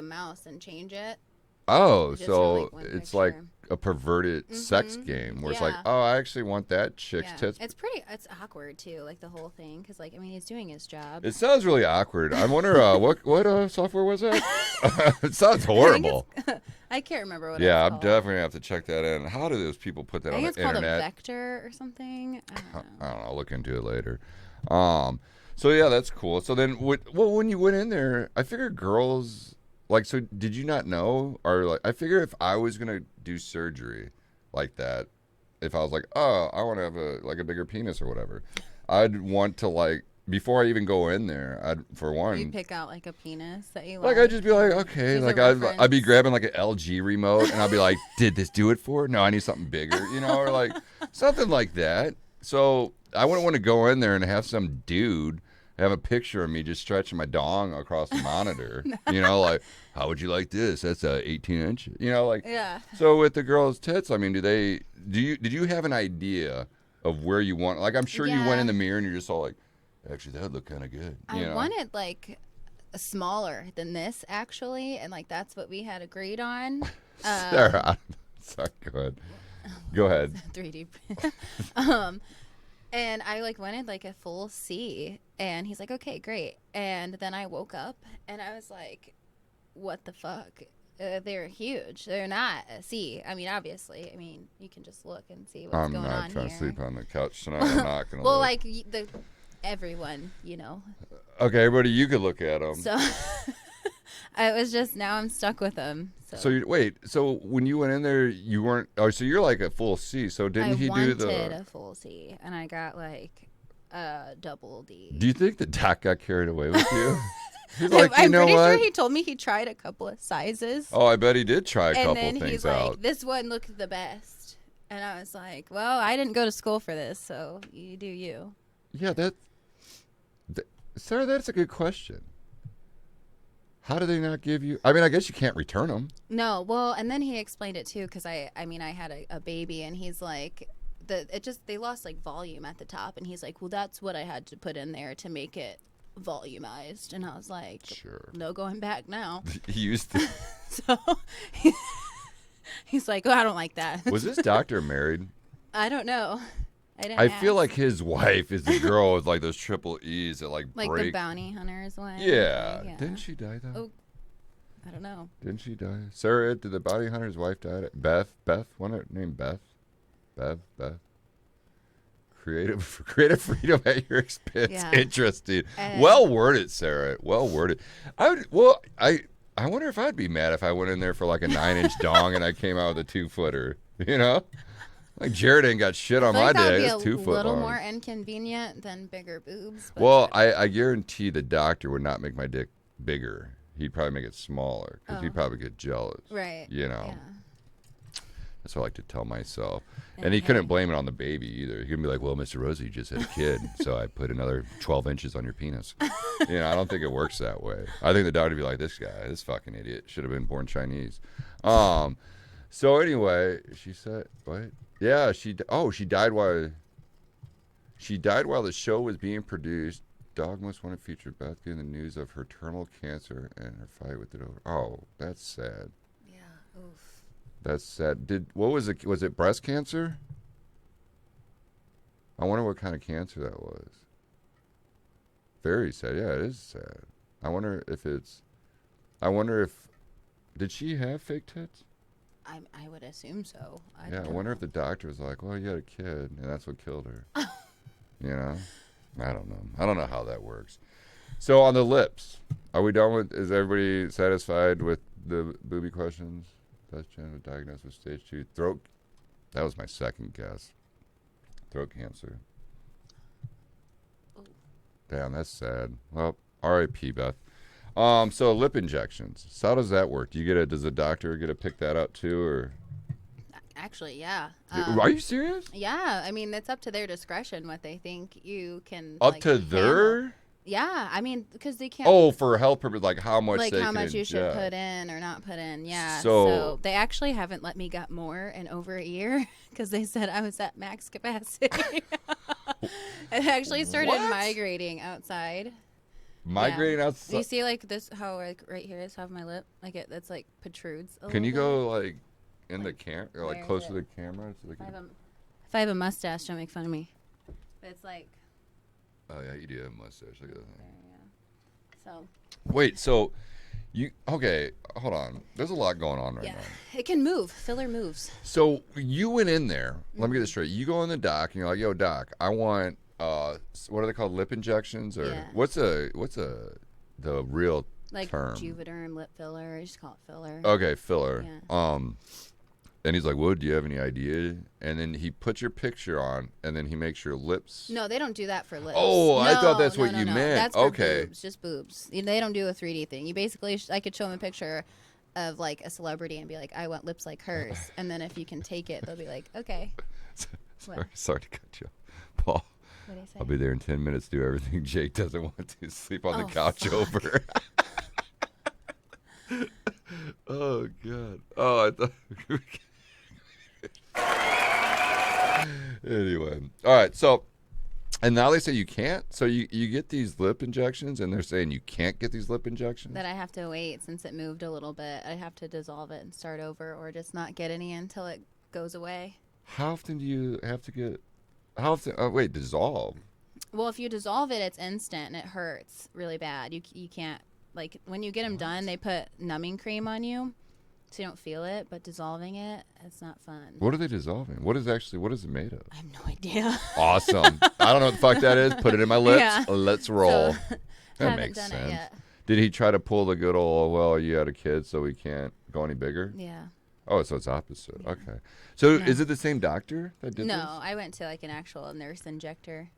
mouse and change it. Oh, Just so from, like, one it's like picture. a perverted sex Mhm. game where it's like, Yeah. oh, I actually want that chick's Yeah, tits. it's awkward too, like the whole thing, because like I mean he's doing his job. It sounds really awkward. I wonder what software was that? It sounds horrible. I can't remember what. Yeah, it's I'm called. definitely gonna have to check that in. How do those people put that I on think the it's called a internet? vector or something. I don't know. I don't know. I'll look into it later. So yeah, that's cool. So then, when you went in there, I figured girls like. So did you not know, or like? I figure if I was gonna do surgery like that, if I was like, oh, I want to have a bigger penis or whatever, I'd want to like before I even go in there, for one. You pick out like a penis that you Like I'd just be like, okay, Use a like I'd be reference. grabbing like an LG remote, and I'd be like, did this do it for? No, I need something bigger, or like something like that. So I wouldn't want to go in there and have some dude have a picture of me just stretching my dong across the monitor. Like, how would you like this? That's a 18-inch. Like. Yeah. So with the girls' tits, I mean, did you have an idea of where you want? Like, I'm sure you went Yeah. in the mirror and you're just all like, actually, that would look kind of good. I wanted like smaller than this actually, and like that's what we had agreed on. Sarah, sorry, go ahead. Go ahead. 3D. And I like wanted like a full C, and he's like, okay, great. And then I woke up and I was like, what the fuck? They're huge. They're not a C. I mean, obviously. I mean, you can just look and see what's I'm going on not trying here. to sleep on the couch tonight. I'm not gonna. Well, look. like everyone, Okay, everybody, you could look at them. So I was just now I'm stuck with them. So, Wait. So when you went in there, you weren't. Oh, so you're like a full C. So didn't I he do wanted the? a full C, and I got like a double D. Do you think the doc got carried away with you? He's like, I'm pretty what? sure he told me he tried a couple of sizes. Oh, I bet he did try a and couple then things he's out. like, this one looked the best. And I was like, well, I didn't go to school for this, so you do you. Yeah, Sarah, that's a good question. How do they not give you? I mean, I guess you can't return them. No, well, and then he explained it too, because I had a baby, and he's like, they lost like volume at the top, and he's like, well, that's what I had to put in there to make it volumized. And I was like, Sure. no going back now. He used to. So he's like, oh, I don't like that. Was this doctor married? I don't know. I didn't I feel ask. like his wife is the girl with like those triple E's that like Like break. the bounty hunter's wife. Yeah. Like, Didn't she die though? Oh, I don't know. Didn't she die? Sarah, did the bounty hunter's wife die? Beth? One her name Beth? Beth? Creative freedom at your expense. Yeah. Interesting. Well worded, Sarah. Well worded. I wonder if I'd be mad if I went in there for like a 9-inch dong and I came out with a 2-footer. You know? Like Jared ain't got shit on my dick. It's 2 foot long. A little more inconvenient than bigger boobs. But Well, I guarantee the doctor would not make my dick bigger. He'd probably make it smaller because he'd probably get jealous. Right. You know. Yeah. That's what I like to tell myself. And he couldn't blame it on the baby either. He could be like, well, Mr. Rosie, you just had a kid, so I put another 12 inches on your penis. You know, I don't think it works that way. I think the doctor would be like, this guy, this fucking idiot, should have been born Chinese. So anyway, she said, what? Yeah, she died while the show was being produced. Dog Most Wanted featured Beth getting the news of her terminal cancer and her fight with it over. Oh, that's sad. Yeah. Oof. That's sad. Was it breast cancer? I wonder what kind of cancer that was. Very sad. Yeah, it is sad. I wonder if did she have fake tits? I would assume so. I wonder if the doctor was like, well, you had a kid and that's what killed her. You know? I don't know. I don't know how that works. So on the lips, are we done with, is everybody satisfied with the booby questions? That's genital diagnosed with stage 2 throat. That was my second guess. Throat cancer. Ooh. Damn, that's sad. Well, R.I.P. Beth. So lip injections. So how does that work? Does the doctor get to pick that up too, or? Actually, yeah. Are you serious? Yeah, I mean, it's up to their discretion what they think you can. Up like, to their? handle. Yeah, I mean, because they can't. Oh, for health purposes, like how much like they how can much you should inject. put in or not put in. Yeah. So- So they actually haven't let me get more in over a year because they said I was at max capacity. It actually started What? migrating outside. Migrating Do outside. you see like this? How like right here is half my lip, like that's like protrudes. Can you little go like in the camera, or where like is close to it? the camera? So they bit. can... If I have a mustache, don't make fun of me. But it's like Oh yeah, you do have a mustache. Look at that thing. there, yeah. So Wait, so okay? Hold on. There's a lot going on right yeah, now. it can move. Filler moves. So you went in there. Let me get this straight. You go in the doc and you're like, "Yo, doc, I want what are they called? Lip injections or Yeah. what's the real Like term? Juvederm lip filler. I just call it filler. Okay, filler. Yeah. And he's like, "Well, do you have any idea?" And then he puts your picture on, and then he makes your lips. No, they don't do that for lips. Oh, I thought that's No, what no, you no. meant. That's for Okay. boobs, just boobs. They don't do a 3D thing. You basically, I could show them a picture of like a celebrity and be like, I want lips like hers. And then if you can take it, they'll be like, okay. Sorry to cut you off, Paul. What do you say? I'll be there in 10 minutes. Do everything Jake doesn't want to. Sleep on the Oh, couch fuck. over. Oh God. Oh, I thought. Anyway, all right. So, and now they say you can't. So you get these lip injections, and they're saying you can't get these lip injections. That I have to wait since it moved a little bit. I have to dissolve it and start over, or just not get any until it goes away. How often do you have to get? How often? Oh, wait, dissolve. Well, if you dissolve it, it's instant and it hurts really bad. You can't, like, when you get them done, they put numbing cream on you so you don't feel it, but dissolving it, it's not fun. What are they dissolving? What is it made of? I have no idea. Awesome. I don't know what the fuck that is. Put it in my lips. Yeah. Let's roll. So, That haven't makes done sense. it yet. Did he try to pull the good old, well, you had a kid, so we can't go any bigger? Yeah. Oh, so it's opposite. Okay. So Yeah. is it the same doctor that did No, this? I went to like an actual nurse injector.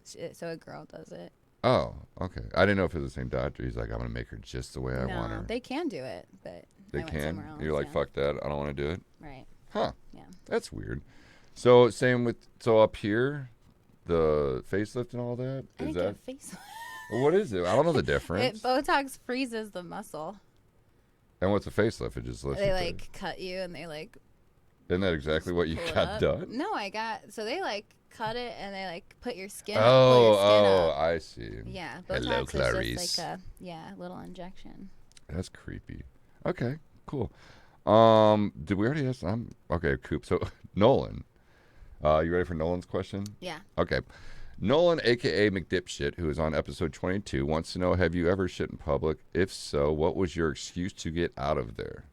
So a girl does it. Oh, okay. I didn't know if it was the same doctor. He's like, I'm going to make her just the way I want her. They can do it, but They I went can? somewhere else. You're like, yeah. fuck that. I don't want to do it. Right. Huh. Yeah. That's weird. So same with, so up here, the facelift and all that? I Is didn't get a that, face. well, what is it? I don't know the difference. Botox freezes the muscle. And what's a facelift? It just lifts They it like cut you and they like Isn't that exactly what you pull it got up. done? No, so they like cut it and they like put your skin up. Pull your skin up. I see. Yeah, Hello, Botox Clarice. is just like a little injection. That's creepy. Okay, cool. Did we already ask? Okay, Coop. So Nolan, You ready for Nolan's question? Yeah. Okay. Nolan, a.k.a. McDipshit, who is on episode 22, wants to know, have you ever shit in public? If so, what was your excuse to get out of there?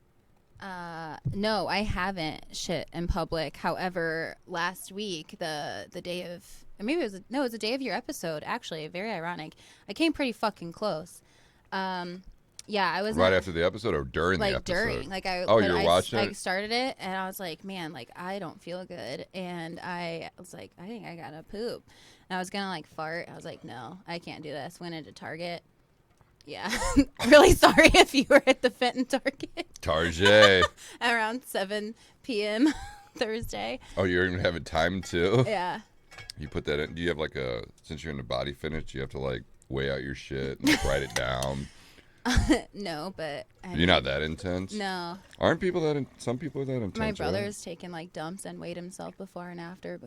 No, I haven't shit in public. However, last week, the day of, or maybe it was the day of your episode, actually, very ironic. I came pretty fucking close. Yeah, I was Right after the episode or during the episode? During. You're watching it? I started it, and I was like, man, like, I don't feel good. And I was like, I think I gotta poop. And I was gonna, like, fart. I was like, no, I can't do this. Went into Target. Yeah. Really sorry if you were at the Fenton Target. Target. Around 7 p.m. Thursday. Oh, you're even having time, too? Yeah. You put that in. Do you have, like, since you're in the body fitness, you have to, like, weigh out your shit and like, write it down? No, but you're not that intense. No. Aren't people that? Some people are that intense. My brother's taken like dumps and weighed himself before and after. I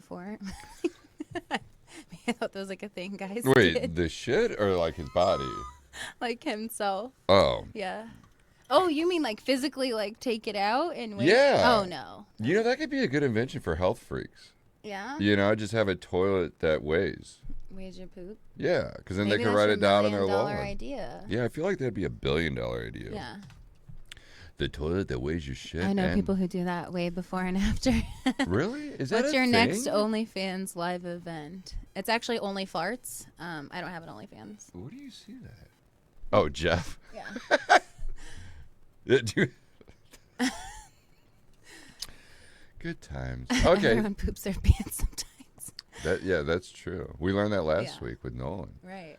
thought that was like a thing, guys. Wait, did. the shit or like his body? Like himself. Oh. Yeah. Oh, you mean like physically like take it out and weigh? Yeah. Oh no. You know that could be a good invention for health freaks. Yeah. You know, just have a toilet that weighs. Weighs your poop. Yeah, because then Maybe they can write it down on their lawn. idea. Yeah, I feel like that'd be $1 billion idea. Yeah. The toilet that weighs your shit. I know people who do that way before and after. Really? Is that What's a your thing? next OnlyFans live event? It's actually Only Farts. I don't have an OnlyFans. Where do you see that? Oh, Jeff. Yeah. Dude. Good times. Okay. Everyone poops their pants sometimes. That's true. We learned that last week with Nolan. Right.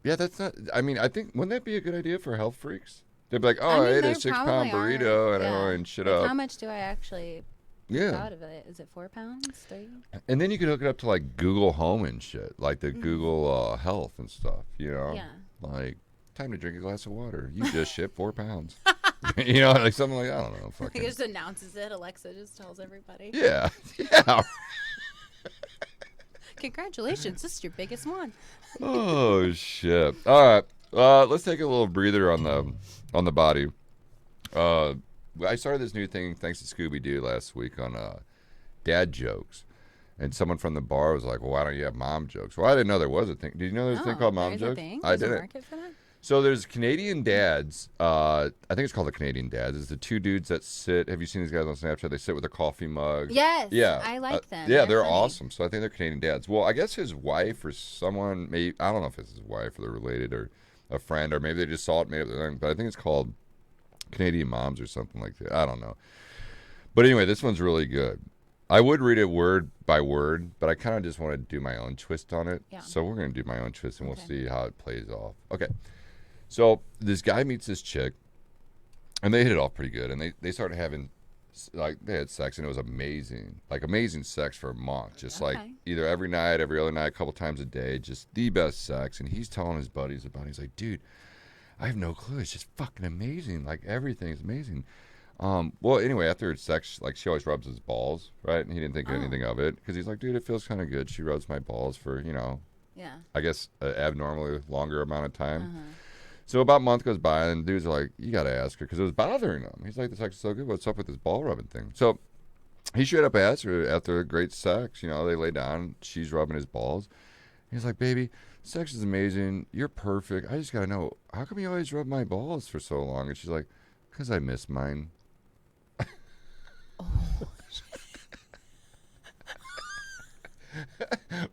Yeah, that's not. I mean, I think wouldn't that be a good idea for health freaks? They'd be like, "Oh, I ate a 6-pound burrito and I went shit up." How much do I actually out of it? Is it 4 pounds? 3? And then you could hook it up to like Google Home and shit, like the Google Health and stuff. You know, like time to drink a glass of water. You just shit 4 pounds. You know, like something like I don't know. Fucking. He just announces it. Alexa just tells everybody. Yeah. Yeah. Congratulations, this is your biggest one. Oh shit! All right, let's take a little breather on the body. I started this new thing thanks to Scooby Doo last week on dad jokes, and someone from the bar was like, "Well, why don't you have mom jokes?" Well, I didn't know there was a thing. Did you know there's a thing called mom jokes? I didn't. Market for that? So there's Canadian dads. I think it's called the Canadian dads. It's the two dudes that sit. Have you seen these guys on Snapchat? They sit with a coffee mug. Yes. Yeah. I like them. Yeah, they're funny. awesome. So I think they're Canadian dads. Well, I guess his wife or someone, maybe I don't know if it's his wife or they're related or a friend or maybe they just saw it, made up their own. But I think it's called Canadian Moms or something like that. I don't know. But anyway, this one's really good. I would read it word by word, but I kind of just want to do my own twist on it. Yeah. So we're going to do my own twist and we'll see how it plays off. Okay. So this guy meets this chick, and they hit it off pretty good, and they started having, like, they had sex, and it was amazing, like amazing sex for a month, just like either every night, every other night, a couple times a day, just the best sex. And he's telling his buddies about it. He's like, dude, I have no clue. It's just fucking amazing. Like everything's amazing. Well, anyway, after sex, like she always rubs his balls, right? And he didn't think anything of it because he's like, dude, it feels kind of good. She rubs my balls for, I guess an abnormally longer amount of time. So about a month goes by, and dudes are like, you got to ask her, because it was bothering him. He's like, the sex is so good. What's up with this ball rubbing thing? So he straight up asked her after great sex. They lay down. She's rubbing his balls. He's like, baby, sex is amazing. You're perfect. I just got to know, how come you always rub my balls for so long? And she's like, because I miss mine.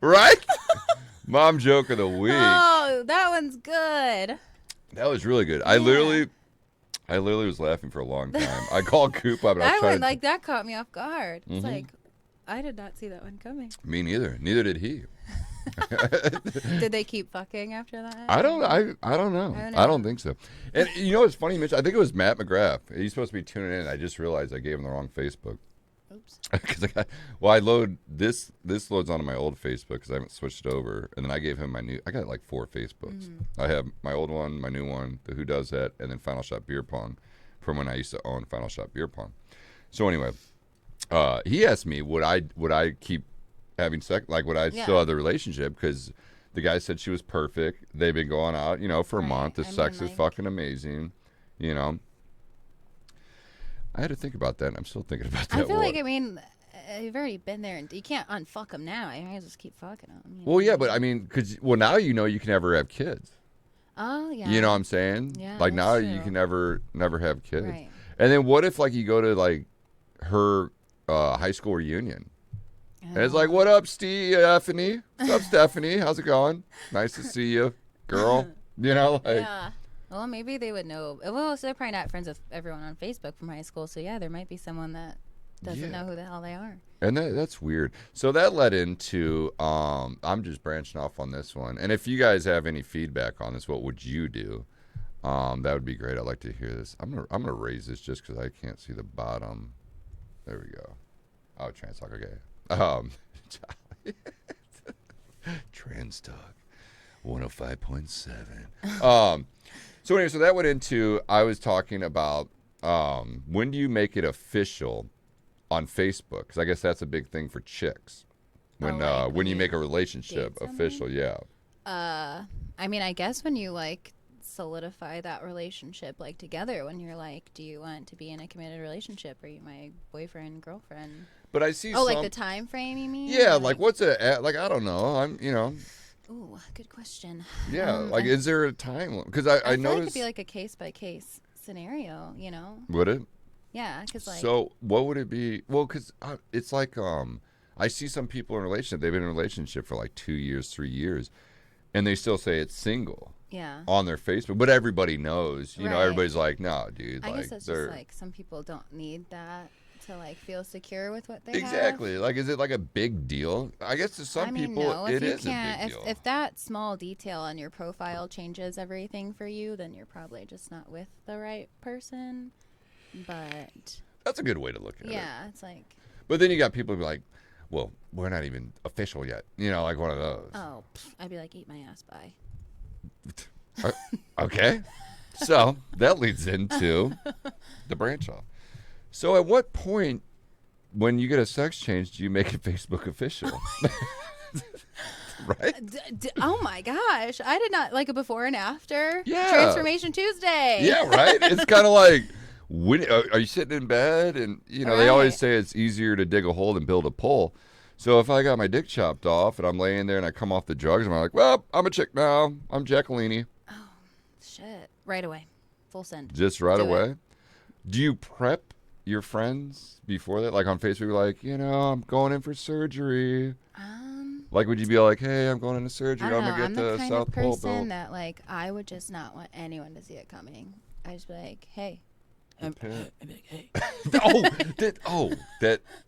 Right? Mom joke of the week. Oh, that one's good. That was really good. I literally was laughing for a long time. I called Coop up and I was trying to... that caught me off guard. It's like, I did not see that one coming. Me neither. Neither did he. Did they keep fucking after that? I don't know. I don't think so. And you know what's funny, Mitch? I think it was Matt McGrath. He's supposed to be tuning in. I just realized I gave him the wrong Facebook. Oops. Because I load this loads onto my old Facebook because I haven't switched it over, and then I gave him my new. I got like 4 Facebooks. I have my old one, my new one, the Who Does That, and then Final Shot Beer Pong, from when I used to own Final Shot Beer Pong. So anyway, he asked me would I keep having sex, like would I still have the relationship, because the guy said she was perfect. They've been going out, for a month. The sex is fucking amazing, I had to think about that, and I'm still thinking about that. I feel like, you've already been there, and you can't unfuck them now. I might just keep fucking them. Well, yeah, but I mean, because now you can never have kids. Oh yeah. You know what I'm saying? Yeah, Like that's now true. you can never have kids. Right. And then what if like you go to like her high school reunion, and it's like, "What up, Stephanie? What's up, Stephanie? How's it going? Nice to see you, girl." You know, like. Yeah. Well, maybe they would know. Well, so they're probably not friends with everyone on Facebook from high school. So yeah, there might be someone that doesn't know who the hell they are. And that's weird. So that led into I'm just branching off on this one. And if you guys have any feedback on this, what would you do? That would be great. I'd like to hear this. I'm gonna raise this just because I can't see the bottom. There we go. Oh, trans talk. Okay. Trans talk. 105.7. So anyway, so that went into, I was talking about when do you make it official on Facebook? Because I guess that's a big thing for chicks. When when you make a relationship official, yeah. I mean, I guess when you like solidify that relationship like together, when you're like, do you want to be in a committed relationship? Are you my boyfriend, girlfriend? But I see like the time frame, you mean? Yeah, like what's like I don't know. I'm Ooh, good question. Yeah, like is there a time? Because I feel noticed like it'd be like a case by case scenario, you know? Would it? Yeah, because like. So what would it be? Well, because it's like I see some people in a relationship. They've been in a relationship for like 2 years, 3 years, and they still say it's single. Yeah. On their Facebook, but everybody knows. You know, everybody's like, "No, dude." I like, guess that's just like some people don't need that to like feel secure with what they exactly. have. Like, is it like a big deal? I guess to some people, no, it is a big deal. If that small detail on your profile changes everything for you, then you're probably just not with the right person. But that's a good way to look at it. Yeah, it's like. But then you got people who be like, "Well, we're not even official yet." You know, like one of those. Oh, I'd be like, "Eat my ass, bye." Okay. So that leads into the branch off. So at what point, when you get a sex change, do you make it Facebook official? Right? Oh my gosh. I did not like a before and after. Yeah. Transformation Tuesday. Yeah, right? It's kind of like, when, are you sitting in bed? And, you know, they always say it's easier to dig a hole than build a pole. So if I got my dick chopped off and I'm laying there and I come off the drugs, I'm like, well, I'm a chick now. I'm Jacqueline. Oh, shit. Right away. Full send. Just right away? Do you prep your friends before that? Like on Facebook, like, you know, I'm going in for surgery. Like, would you be like, hey, I'm going into surgery. I'm going to get the South Pole built. I'm the kind of person that, like, I would just not want anyone to see it coming. I'd just be like, hey. I'd be like, hey.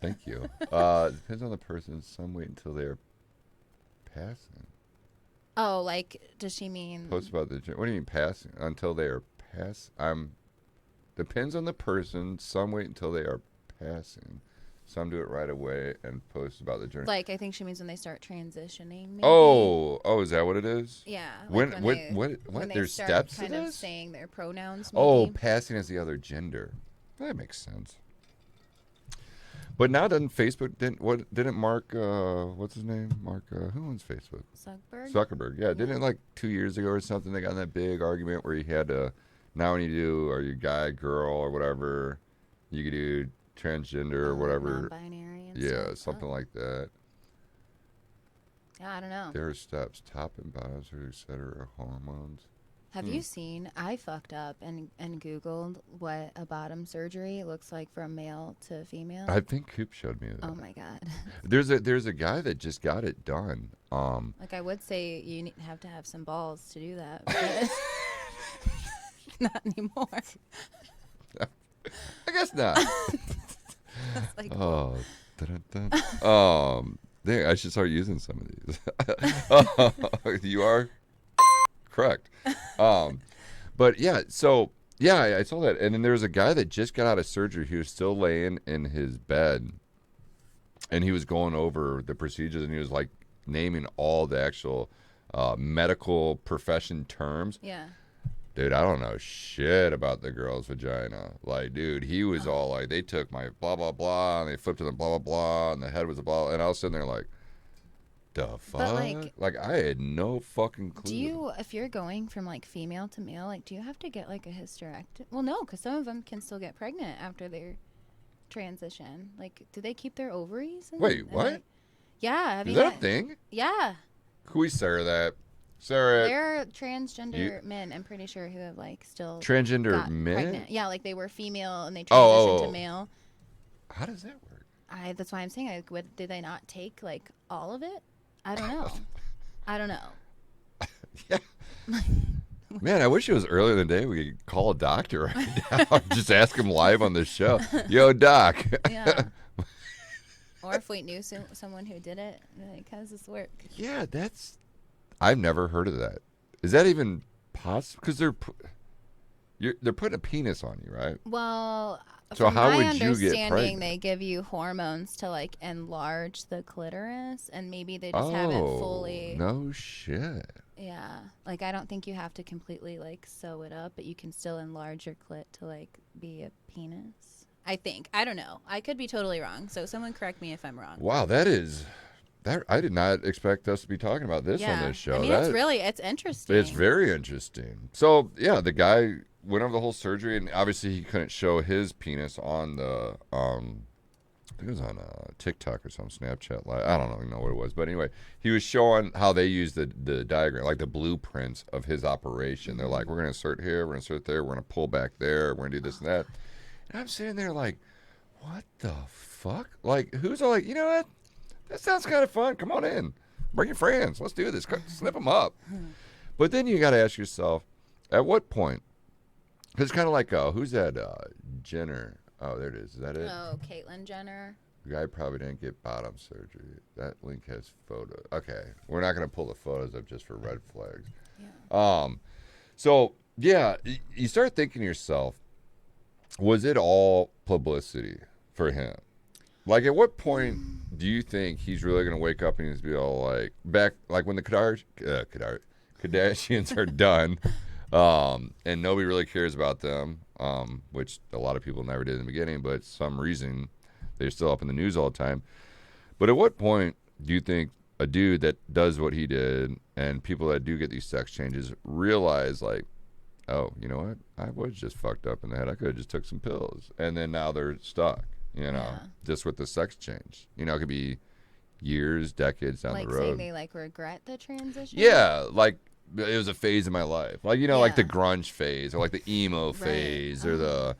Thank you. Depends on the person. Some wait until they're passing. Oh, like, does she mean? Post about the, what do you mean passing? Until they are depends on the person. Some wait until they are passing. Some do it right away and post about the journey. Like, I think she means when they start transitioning. Maybe. Oh, is that what it is? Yeah. Like when There's start steps kind to of this? saying their pronouns. Maybe. Oh, passing as the other gender. That makes sense. But now doesn't Facebook didn't Mark what's his name? Mark who owns Facebook? Zuckerberg. Yeah, didn't it like 2 years ago or something they got in that big argument where you had to now when you do are you guy, girl or whatever, you could do transgender or whatever. Non-binary and stuff. Something like that. Yeah, I don't know. There are steps, top and bottom, etc. Hormones. Have you seen? I fucked up and Googled what a bottom surgery looks like from male to female. I think Coop showed me that. Oh my god. There's a guy that just got it done. Like I would say you have to have some balls to do that. But not anymore. I guess not. Like, oh, dang, I should start using some of these. You are correct. But yeah, so yeah, I saw that, and then there was a guy that just got out of surgery. He was still laying in his bed, and he was going over the procedures, and he was like naming all the actual medical profession terms. Yeah. Dude, I don't know shit about the girl's vagina. Like, dude, he was all like, they took my blah, blah, blah, and they flipped it and blah, blah, blah, and the head was a blah, and I was sitting there like, the fuck? But like, I had no fucking clue. Do you, if you're going from, like, female to male, like, do you have to get, like, a hysterectomy? Well, no, because some of them can still get pregnant after they're... transition. Like, do they keep their ovaries? Wait, what? Yeah. Have Is you that not? a thing? Yeah. Who we Sarah that? Sarah, There are transgender men, I'm pretty sure, who have like still transgender got men? pregnant. Yeah, like they were female and they transitioned to Oh. male. How does that work? That's why I'm saying, like, did they not take like all of it? I don't know. I don't know. Yeah. Man, I wish it was earlier in the day. We could call a doctor right now. Just ask him live on the show. Yo, doc. Yeah. Or if we knew someone who did it, like, how does this work? Yeah, I've never heard of that. Is that even possible? Because they're putting a penis on you, right? Well, so from how my would you get understanding, pregnant? they give you hormones to like enlarge the clitoris, and maybe they just haven't fully. No shit. Yeah, like I don't think you have to completely like sew it up, but you can still enlarge your clit to like be a penis. I think. I don't know. I could be totally wrong. So someone correct me if I'm wrong. Wow, I did not expect us to be talking about this on this show. I mean, it's interesting. It's very interesting. So yeah, the guy went over the whole surgery, and obviously he couldn't show his penis on the I think it was on TikTok or some Snapchat Live. I don't even know what it was, but anyway, he was showing how they use the diagram, like the blueprints of his operation. They're like, we're going to insert here, we're going to insert there, we're going to pull back there, we're going to do this and that. And I'm sitting there like, what the fuck? Like, who's all like, you know what? That sounds kind of fun. Come on in. Bring your friends. Let's do this. Snip them up. But then you got to ask yourself, at what point? Because it's kind of like, who's that Jenner? Oh, there it is. Is that it? Oh, Caitlyn Jenner. The guy probably didn't get bottom surgery. That link has photos. Okay. We're not going to pull the photos up just for red flags. Yeah. So, yeah, you start thinking to yourself, was it all publicity for him? Like, at what point do you think he's really going to wake up and he's be all like, back, like when the Kardashians are done, and nobody really cares about them, which a lot of people never did in the beginning, but some reason they're still up in the news all the time. But at what point do you think a dude that does what he did and people that do get these sex changes realize, like, oh, you know what? I was just fucked up in the head. I could have just took some pills. And then now they're stuck, just with the sex change. You know, it could be years, decades down the road. Like saying they, like, regret the transition? Yeah, like, it was a phase in my life. Like, like the Yeah. grunge phase or like the emo phase or the,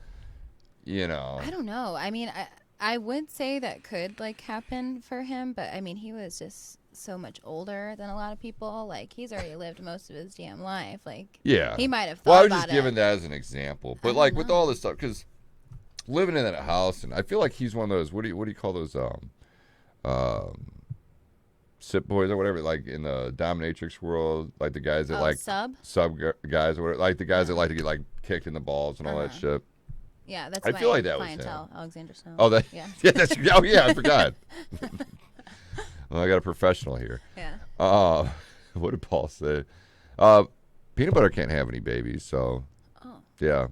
I don't know. I mean, I would say that could, like, happen for him, but, I mean, he was just so much older than a lot of people. Like, he's already lived most of his damn life. Like, yeah, he might have thought well, I was about just giving it. that as an example. But, like, with all this stuff, because living in that house, and I feel like he's one of those, what do you call those, sip boys or whatever, like in the dominatrix world, like the guys that sub guys or whatever, like the guys that like to get like kicked in the balls and all that shit. Yeah, that's I my feel like that was clientele, him. Alexandra Snow. Oh, that Yeah. yeah, that's oh yeah, I forgot. Well, I got a professional here. Yeah. What did Paul say? Peanut butter can't have any babies, so Oh. yeah,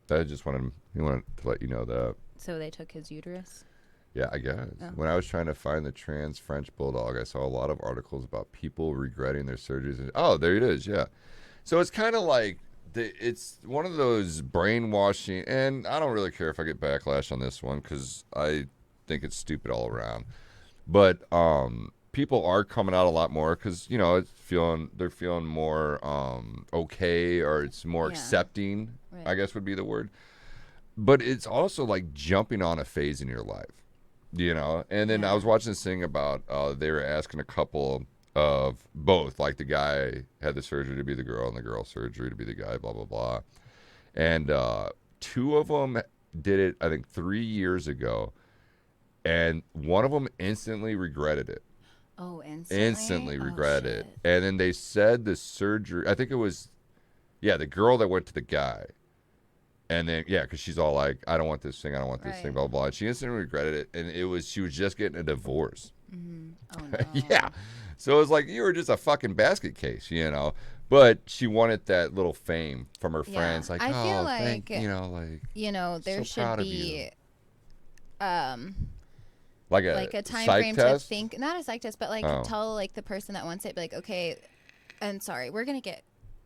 I just wanted to let you know that. So they took his uterus? Yeah, I guess. Oh. When I was trying to find the trans French bulldog, I saw a lot of articles about people regretting their surgeries. Oh, there it is. Yeah. So it's kind of like it's one of those brainwashing, and I don't really care if I get backlash on this one because I think it's stupid all around. But people are coming out a lot more because they're feeling more okay, or it's more accepting. Right. I guess would be the word. But it's also like jumping on a phase in your life. And then I was watching this thing about they were asking a couple of both, like the guy had the surgery to be the girl and the girl surgery to be the guy, blah blah blah, and two of them did it I think 3 years ago, and one of them instantly regretted it. Oh, instantly regretted it. Shit. And then they said the surgery, I think it was the girl that went to the guy. And then, because she's all like, I don't want this thing, blah, blah, blah. And she instantly regretted it. And she was just getting a divorce. Mm-hmm. Oh, no. Yeah. So it was like, you were just a fucking basket case, But she wanted that little fame from her friends. Like, I feel thank, there so should be, like a time psych frame test? to think, not a psych test, but tell like the person that wants it, be like, okay, and sorry, we're going to get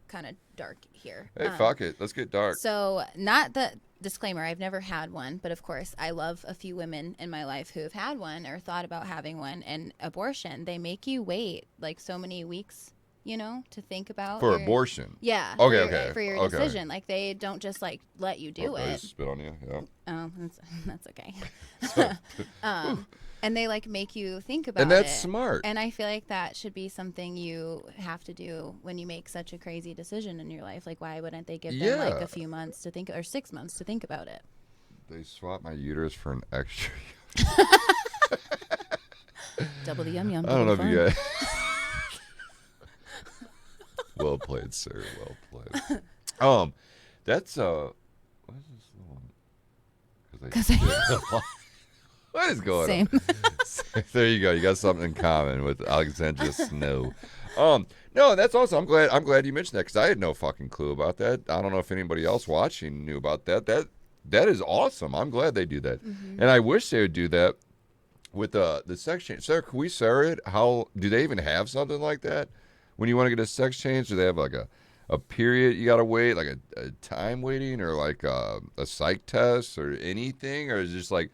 kind of dark here. Hey, fuck it. Let's get dark. So not that disclaimer, I've never had one, but of course I love a few women in my life who have had one or thought about having one. And abortion, they make you wait like so many weeks, you know, to think about For your, abortion. yeah, Okay. for your decision. Like they don't just like let you do I it. spit on you. Yeah. Oh, that's okay. And they like make you think about it. And that's smart. And I feel like that should be something you have to do when you make such a crazy decision in your life. Like, why wouldn't they give them like a few months to think, or 6 months to think about it? They swapped my uterus for an extra. Double the yum yum. I don't know if you guys. Well played, sir. Well played. That's what is this one? Because what is going on? There you go. You got something in common with Alexandra Snow. No, that's awesome. I'm glad you mentioned that because I had no fucking clue about that. I don't know if anybody else watching knew about that. That is awesome. I'm glad they do that, and I wish they would do that with the sex change. Sarah, can we share it? How do they even have something like that? When you want to get a sex change, do they have like a period you got to wait, like a time waiting, or like a psych test or anything? Or is it just like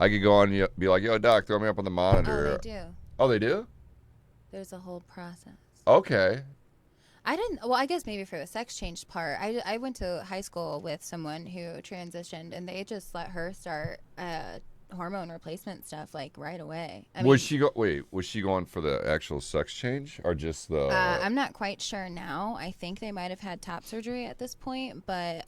I could go on and be like, yo, doc, throw me up on the monitor? Oh, they do. Oh, they do? There's a whole process. Okay. Well, I guess maybe for the sex change part, I went to high school with someone who transitioned, and they just let her start hormone replacement stuff like right away. Was she going for the actual sex change or just the? I'm not quite sure now. I think they might have had top surgery at this point, but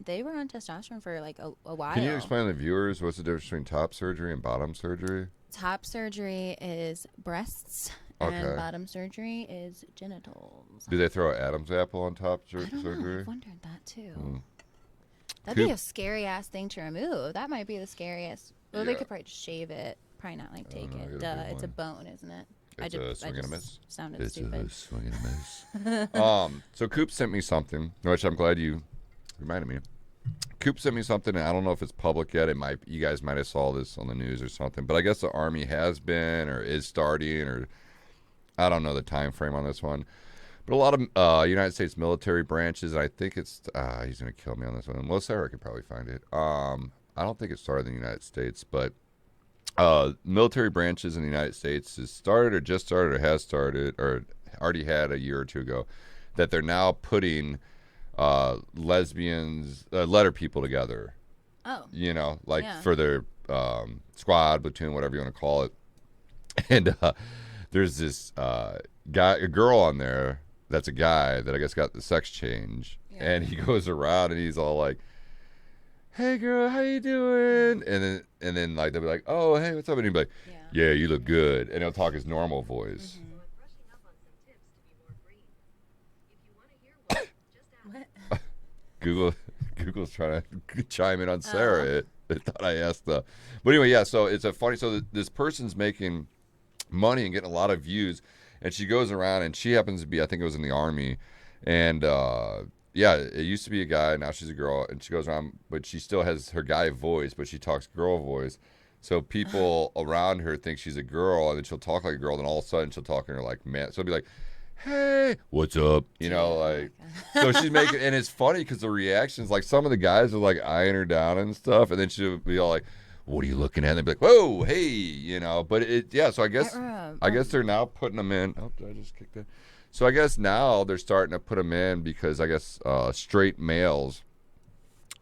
they were on testosterone for like a while. Can you explain to the viewers what's the difference between top surgery and bottom surgery? Top surgery is breasts, and bottom surgery is genitals. Do they throw an Adam's apple on top surgery? I don't know. I've wondered that too. That'd be a scary ass thing to remove. That might be the scariest. Well, they could probably just shave it. Probably not like take it. Duh, it's a bone, isn't it? It's a swing and a miss. Sounded stupid. It's a swing and a miss. So Coop sent me something, which I'm glad you reminded me. Coop sent me something, and I don't know if it's public yet. It might. You guys might have saw this on the news or something. But I guess the Army has been or is starting, or I don't know the time frame on this one. But a lot of United States military branches, and I think it's he's gonna kill me on this one. Well, Sarah could probably find it. I don't think it started in the United States, but military branches in the United States has started or just started or has started or already had a year or two ago that they're now putting lesbians, letter people together. Oh. You know, like for their squad, platoon, whatever you want to call it. And there's this a girl on there that's a guy that I guess got the sex change. Yeah. And he goes around and he's all like, hey girl, how you doing? And then like they'll be like, oh hey, what's up? And he'll be like, yeah, you look good. And he'll talk his normal voice. Google's trying to chime in on Sarah. It thought I asked but anyway, yeah. So it's a funny. So this person's making money and getting a lot of views, and she goes around and she happens to be, I think it was in the Army, and yeah, it used to be a guy, now she's a girl, and she goes around, but she still has her guy voice, but she talks girl voice. So people around her think she's a girl, and then she'll talk like a girl, and all of a sudden she'll talk in her like man. So it'll be like, hey, what's up? You know, like, so she's making, and it's funny because the reactions, like some of the guys are like eyeing her down and stuff, and then she'll be all like, what are you looking at? And they'll be like, whoa, hey, you know, but so I guess they're now putting them in. Oh, did I just kick that? So I guess now they're starting to put them in because I guess straight males,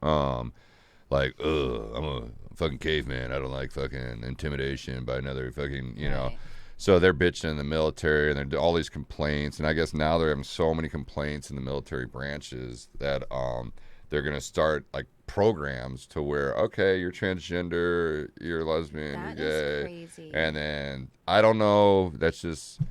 like, I'm a fucking caveman. I don't like fucking intimidation by another fucking, you know. So they're bitching in the military, and they're all these complaints. And I guess now they're having so many complaints in the military branches that they're going to start like programs to where, okay, you're transgender, you're lesbian, you're gay. Is crazy. And then I don't know, that's just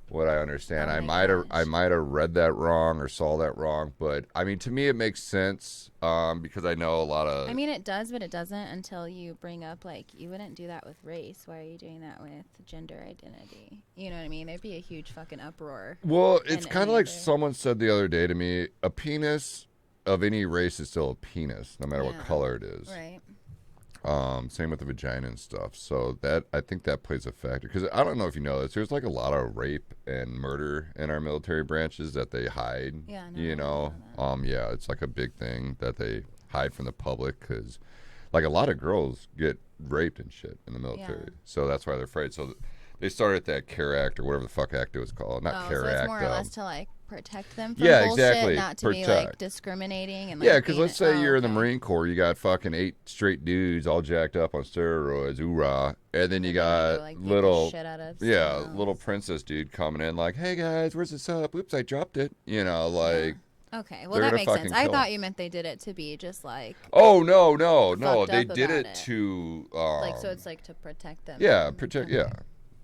what I understand. I might have read that wrong or saw that wrong, but I mean, to me it makes sense because I know a lot of. I mean, it does, but it doesn't until you bring up like you wouldn't do that with race. Why are you doing that with gender identity? You know what I mean? There'd be a huge fucking uproar. Well, it's kind of like someone said the other day to me: a penis of any race is still a penis, no matter what color it is. Right. Same with the vagina and stuff. So that, I think that plays a factor. Because I don't know if you know this, there's like a lot of rape and murder in our military branches that they hide. Yeah, you know. Yeah, it's like a big thing that they hide from the public because, like, a lot of girls get raped and shit in the military, so that's why they're afraid. So they started that CARE Act or whatever the fuck act it was called, not CARE so it's Act. more or less to like protect them from yeah, bullshit, exactly. not to be like discriminating and like, yeah, because let's say you're in the okay. Marine Corps, you got fucking 8 straight dudes all jacked up on steroids, hoorah, and then you got like, little, shit out of little princess dude coming in like, hey guys, where's this up? Oops, I dropped it. You know, like. Okay, well that makes sense. I thought you meant they did it to be just like. Oh no! They did it to like, so it's like to protect them. Yeah, protect. Yeah,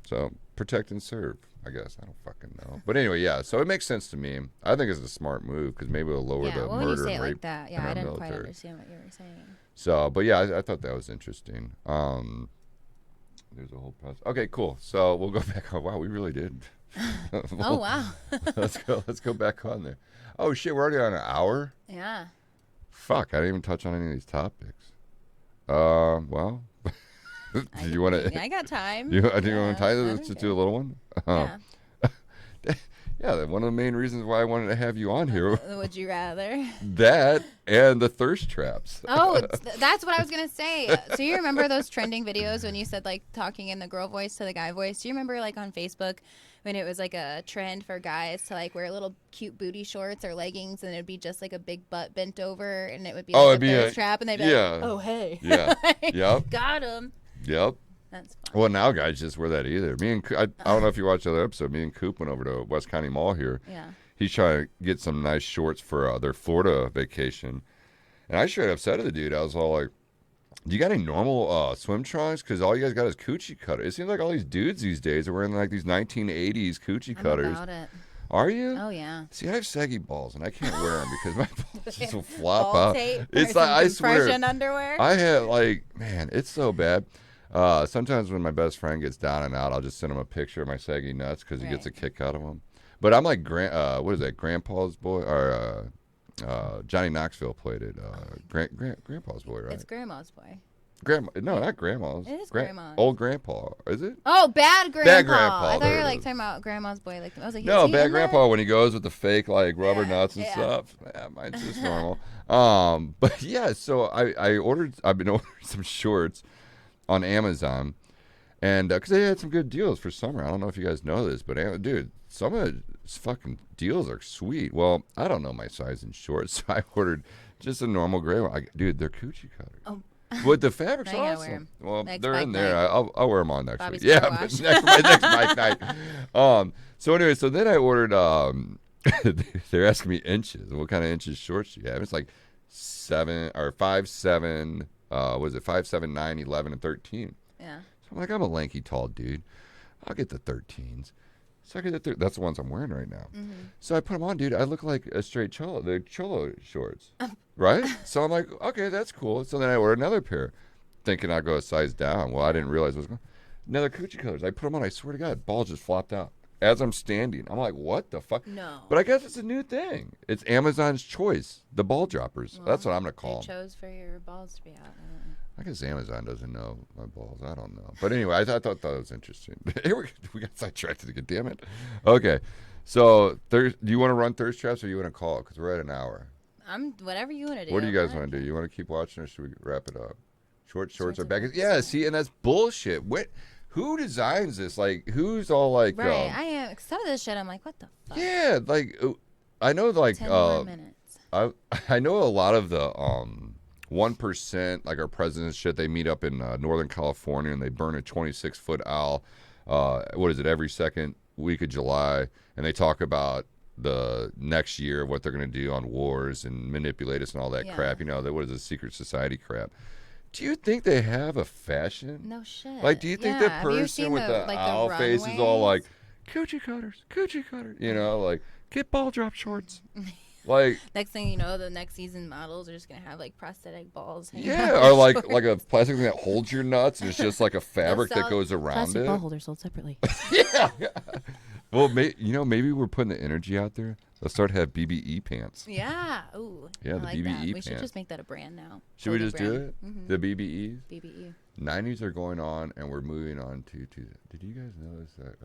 so protect and serve. I guess I don't fucking know, but anyway, yeah. So it makes sense to me. I think it's a smart move because maybe it'll lower the when murder you say and it rape like that, in I our didn't military. quite understand what you were saying. So, but yeah, I thought that was interesting. There's a whole process. Okay, cool. So we'll go back on. Wow, we really did. Oh wow. Let's go back on there. Oh shit, we're already on an hour. Yeah. Fuck, I didn't even touch on any of these topics. Well, do you want to? I got time. Do you want to tie this? Just do a little one. Yeah. Yeah, one of the main reasons why I wanted to have you on here. Would you rather? That and the thirst traps. Oh, that's what I was gonna say. So you remember those trending videos when you said like talking in the girl voice to the guy voice? Do you remember like on Facebook when it was like a trend for guys to like wear little cute booty shorts or leggings and it'd be just like a big butt bent over and it would be like a thirst trap and they'd be like, oh hey, yeah, yep, got him. Yep. That's fun. Well, now guys just wear that either. Me and I don't know if you watched the other episode. Me and Coop went over to West County Mall here. Yeah. He's trying to get some nice shorts for their Florida vacation, and I straight up said to the dude, I was all like, "Do you got any normal swim trunks? Because all you guys got is coochie cutters. It seems like all these dudes these days are wearing like these 1980s coochie cutters. I'm about it. Are you? Oh yeah. See, I have saggy balls and I can't wear them because my balls just will flop Ball out. tape It's or like I some swear. compression underwear. I had like, man, it's so bad. Sometimes when my best friend gets down and out, I'll just send him a picture of my saggy nuts because he gets a kick out of them. But I'm like, what is that? Grandpa's boy or Johnny Knoxville played it. Grandpa's boy, right? It's Grandma's boy. Grandma? No, not Grandma's. It is Grandma's. Old Grandpa, is it? Oh, Bad Grandpa. Bad Grandpa. I thought you were like is. talking about Grandma's boy. Like I was like, no, Bad Grandpa when he goes with the fake like rubber nuts and yeah. stuff. Yeah, mine's just normal. But yeah, so I've been ordering some shorts on Amazon, and because they had some good deals for summer. I don't know if you guys know this, but dude, some of the fucking deals are sweet. Well, I don't know my size in shorts, so I ordered just a normal gray one. Dude, they're coochie cutters. Oh. But the fabric's Now you gotta awesome. wear 'em. Well, Next they're bike in there. night. I'll wear them on next Bobby's week. Yeah, car but wash. next bike night. So anyway, so then I ordered. They're asking me inches. What kind of inches shorts do you have? It's like 7 or 5'7". Was it 5'7", 9, 11, and 13? Yeah. So I'm like, I'm a lanky, tall dude. I'll get the 13s. So I get the that's the ones I'm wearing right now. Mm-hmm. So I put them on, dude. I look like a straight cholo. They're cholo shorts, right? So I'm like, okay, that's cool. So then I ordered another pair, thinking I'd go a size down. Well, I didn't realize what was going. Another coochie colors. I put them on. I swear to God, balls just flopped out as I'm standing. I'm like, what the fuck? No. But I guess it's a new thing. It's Amazon's choice. The ball droppers. Well, that's what I'm gonna call they them. chose for your balls to be out. I don't know. I guess Amazon doesn't know my balls. I don't know. But anyway, I thought that was interesting. Here we got sidetracked again. Damn it. Okay. So, do you want to run thirst traps or you want to call it? Because we're at an hour. Whatever you want to do. What do you guys want to do? You want to keep watching or should we wrap it up? Shorts are back. Yeah, see, and that's bullshit. Who designs this? Like, who's all like... Right, I am. Some of this shit, I'm like, what the fuck? Yeah, like, I know, like... 10 more minutes. I know a lot of the... 1%, like our president's shit, they meet up in Northern California and they burn a 26-foot owl, what is it, every second week of July, and they talk about the next year, what they're going to do on wars and manipulate us and all that crap, you know, what is a secret society crap. Do you think they have a fashion? No shit. Like, do you think the person with the owl face is all like, coochie cutters, you know, like, get ball drop shorts. Like next thing you know, the next season models are just gonna have like prosthetic balls. Or like a plastic thing that holds your nuts, and it's just like a fabric that goes around plastic it. Ball holders sold separately. Yeah. Well, maybe we're putting the energy out there. Let's start to have BBE pants. Yeah. Ooh. Yeah, the BBE that. We pants. should just make that a brand now. Should we just do it? Mm-hmm. The BBEs. BBE. 90s are going on, and we're moving on to. Did you guys notice that?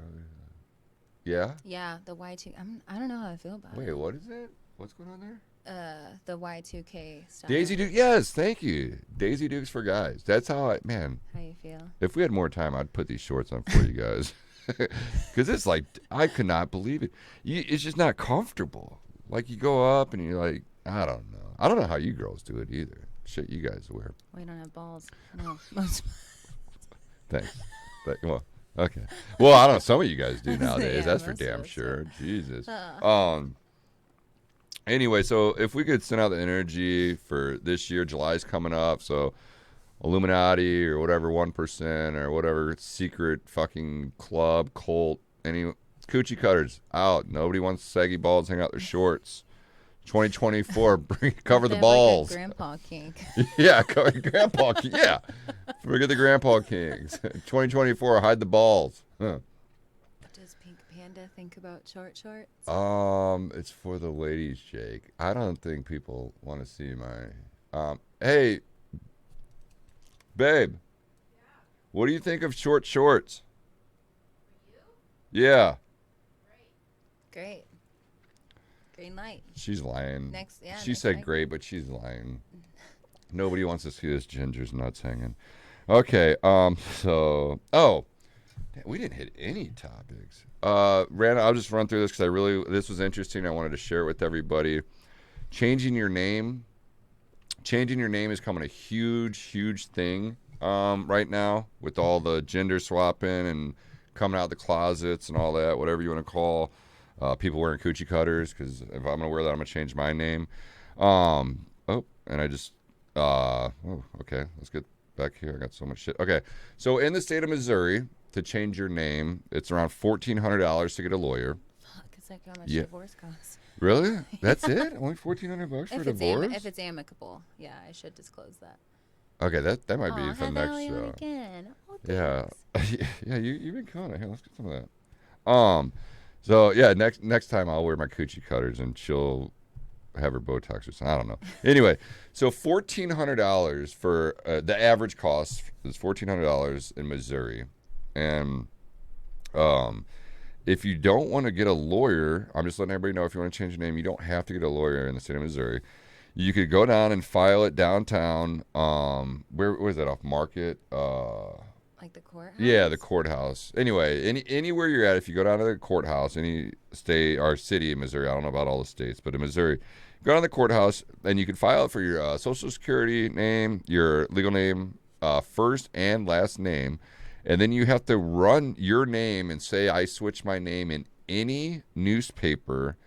Yeah. Yeah, the Y2. I don't know how I feel about it. Wait, what is it? What's going on there? The Y2K style. Daisy Duke. Yes, thank you. Daisy Dukes for guys. That's how man. How you feel? If we had more time, I'd put these shorts on for you guys. Because it's like, I could not believe it. It's just not comfortable. Like, you go up and you're like, I don't know. I don't know how you girls do it either. Shit, you guys wear. We don't have balls. No. Thanks. Well, okay. Well, I don't know. Some of you guys do nowadays. Yeah, That's for most of damn us sure. do. Jesus. Anyway, so if we could send out the energy for this year, July's coming up, so Illuminati or whatever 1% or whatever secret fucking club, cult, any coochie cutters out. Nobody wants saggy balls hang out their shorts. 2024, cover the balls. Like a grandpa kink. Yeah, cover grandpa king. Yeah, forget the grandpa kings. 2024, hide the balls. Huh. Does Pink Panda think about short shorts? It's for the ladies, Jake. I don't think people want to see my. Hey, babe. Yeah. What do you think of short shorts? For you? Yeah. Great. Green light. She's lying. She next said week. great, but she's lying. Nobody wants to see this ginger's nuts hanging. Okay. So. Oh. We didn't hit any topics. Random, I'll just run through this because this was interesting. I wanted to share it with everybody. Changing your name is coming a huge thing right now with all the gender swapping and coming out of the closets and all that, whatever you want to call people wearing coochie cutters. Because if I'm gonna wear that, I'm gonna change my name. Okay, let's get back here. I got so much shit. Okay, so in the state of Missouri, to change your name, it's around $1,400 to get a lawyer. Fuck, it's like how much divorce costs. Really? That's it? Only $1,400 for a divorce? If it's amicable, yeah, I should disclose that. Okay, that might be for the next show. Again. Oh, Yeah, yeah, you've been killing it. Here, let's get some of that. So yeah, next time I'll wear my coochie cutters and she'll have her Botox or something. I don't know. Anyway, so $1,400 for the average cost is $1,400 in Missouri. And if you don't want to get a lawyer, I'm just letting everybody know, if you want to change your name, you don't have to get a lawyer in the state of Missouri. You could go down and file it downtown. Where was that, off Market? Like the courthouse? Yeah, the courthouse. Anyway, anywhere you're at, if you go down to the courthouse, any state or city in Missouri, I don't know about all the states, but in Missouri, go down to the courthouse and you can file it for your Social Security name, your legal name, first and last name. And then you have to run your name and say, I switch my name in any newspaper,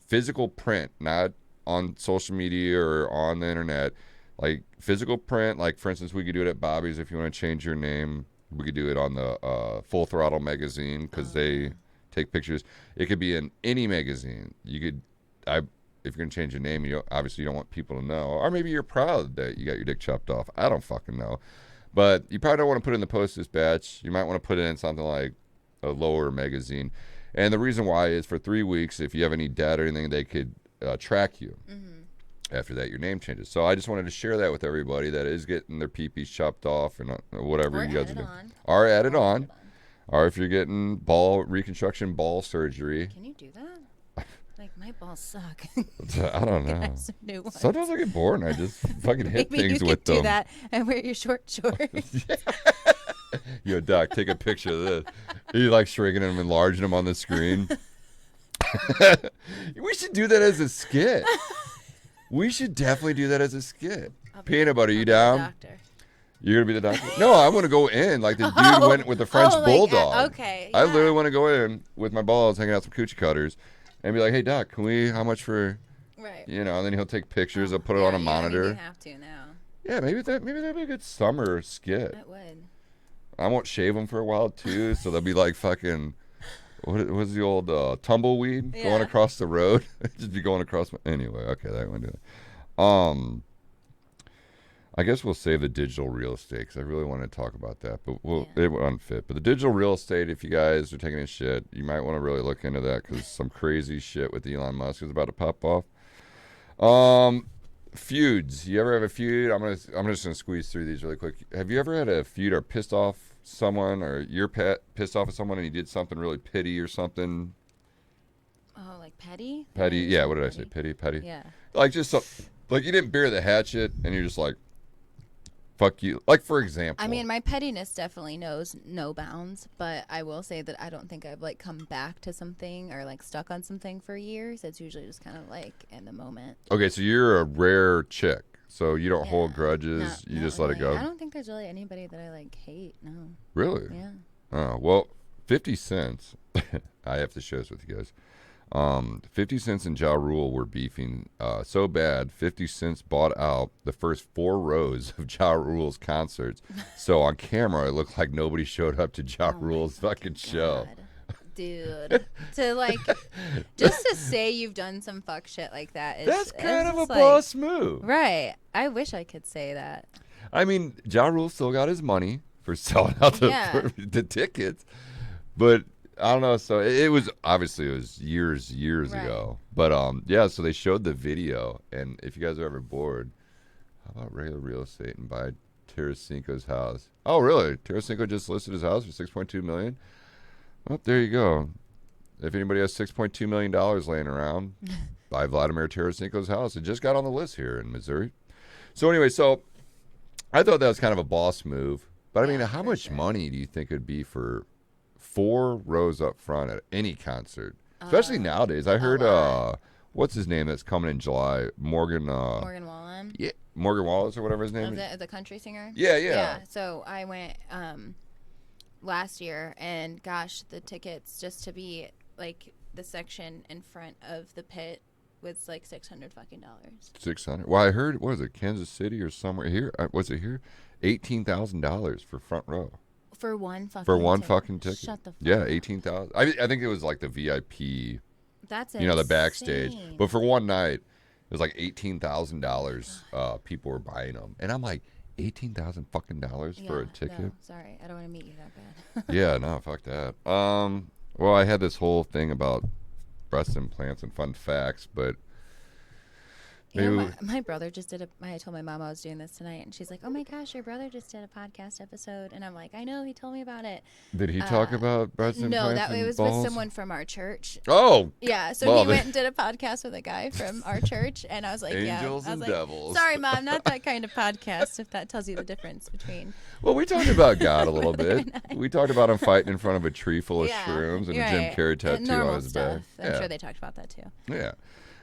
physical print, not on social media or on the internet, like physical print. Like, for instance, we could do it at Bobby's if you want to change your name. We could do it on the Full Throttle magazine because they take pictures. It could be in any magazine. You could, if you're going to change your name, obviously you don't want people to know. Or maybe you're proud that you got your dick chopped off. I don't fucking know. But you probably don't want to put it in the Post-Dispatch. You might want to put it in something like a lower magazine. And the reason why is for 3 weeks, if you have any debt or anything, they could track you. Mm-hmm. After that, your name changes. So I just wanted to share that with everybody that is getting their pee-pees chopped off and whatever you guys are doing. Or added on. Or if you're getting reconstruction ball surgery. Can you do that? Like, my balls suck. I don't know. Sometimes I get bored and I just fucking hit things with them. Maybe you could do that and wear your short shorts. Yo, Doc, take a picture of this. You like shrinking them, enlarging them on the screen. We should do that as a skit. We should definitely do that as a skit. Peanut Butter, you down? Doctor. You're going to be the doctor? No, I want to go in like the dude went with the French bulldog. Okay. Yeah. I literally want to go in with my balls, hanging out some coochie cutters, and be like, hey, Doc, how much for, right? You know, and then he'll take pictures. I'll put it on a monitor. I mean, you have to now. Yeah, maybe that'd be a good summer skit. It would. I won't shave them for a while, too, so they'll be like fucking, what was the old tumbleweed going across the road? Just be going across. Anyway, okay, that one do it. I guess we'll save the digital real estate because I really want to talk about that, but it went unfit. But the digital real estate, if you guys are taking a shit, you might want to really look into that because some crazy shit with Elon Musk is about to pop off. Feuds. You ever have a feud? I'm just gonna squeeze through these really quick. Have you ever had a feud or pissed off someone, or you're pissed off at someone and you did something really petty or something? Oh, like petty? Petty, yeah. What did I say? Petty. Yeah. Like just so, like you didn't bury the hatchet, and you're just like, fuck you. Like for example. I mean, my pettiness definitely knows no bounds, but I will say that I don't think I've like come back to something or like stuck on something for years. It's usually just kind of like in the moment. Okay, so you're a rare chick. So you don't hold Yeah. grudges. You just let it go. I don't think there's really anybody that I like hate. No. Really? Yeah. Oh, well, 50 cents. I have to share this with you guys. 50 Cent and Ja Rule were beefing so bad, 50 Cent bought out the first 4 rows of Ja Rule's concerts. So on camera, it looked like nobody showed up to Ja Rule's fucking show. Dude, to like, just to say you've done some fuck shit like that is That's kind of a like, boss move. Right. I wish I could say that. I mean, Ja Rule still got his money for selling out the tickets. But I don't know. So it was obviously years ago. But yeah. So they showed the video, and if you guys are ever bored, how about regular real estate and buy Tarasenko's house? Oh, really? Tarasenko just listed his house for $6.2 million. Well, there you go. If anybody has $6.2 million laying around, buy Vladimir Tarasenko's house. It just got on the list here in Missouri. So anyway, so I thought that was kind of a boss move. But I mean, how much money do you think it would be for 4 rows up front at any concert? Especially nowadays. I heard, what's his name that's coming in July? Morgan Wallen? Yeah, Morgan Wallace or whatever his name is. The country singer? Yeah. Yeah, so I went last year, and gosh, the tickets just to be like the section in front of the pit was like $600 fucking dollars. 600. Well, I heard, what was it, Kansas City or somewhere here? Was it here? $18,000 for front row. For one fucking fucking ticket. Shut the fuck Yeah, up. 18,000. I think it was like the VIP. That's you know, the backstage. insane. But for one night, it was like $18,000. People were buying them, and I'm like, $18,000 fucking dollars for a ticket? No, sorry, I don't want to meet you that bad. Yeah, no, fuck that. Well, I had this whole thing about breast implants and fun facts, but maybe my brother just did I told my mom I was doing this tonight, and she's like, "Oh my gosh, your brother just did a podcast episode," and I'm like, "I know, he told me about it." Did he talk about breast implants? No, that and it was balls? with someone from our church. Oh, yeah. So well, he went and did a podcast with a guy from our church, and I was like, Angels I was and like, devils. Sorry, Mom, not that kind of podcast. If that tells you the difference between. Well, we talked about God a little bit. We talked about him fighting in front of a tree full of shrooms and a Jim Carrey tattoo on his back. I'm sure they talked about that too. Yeah.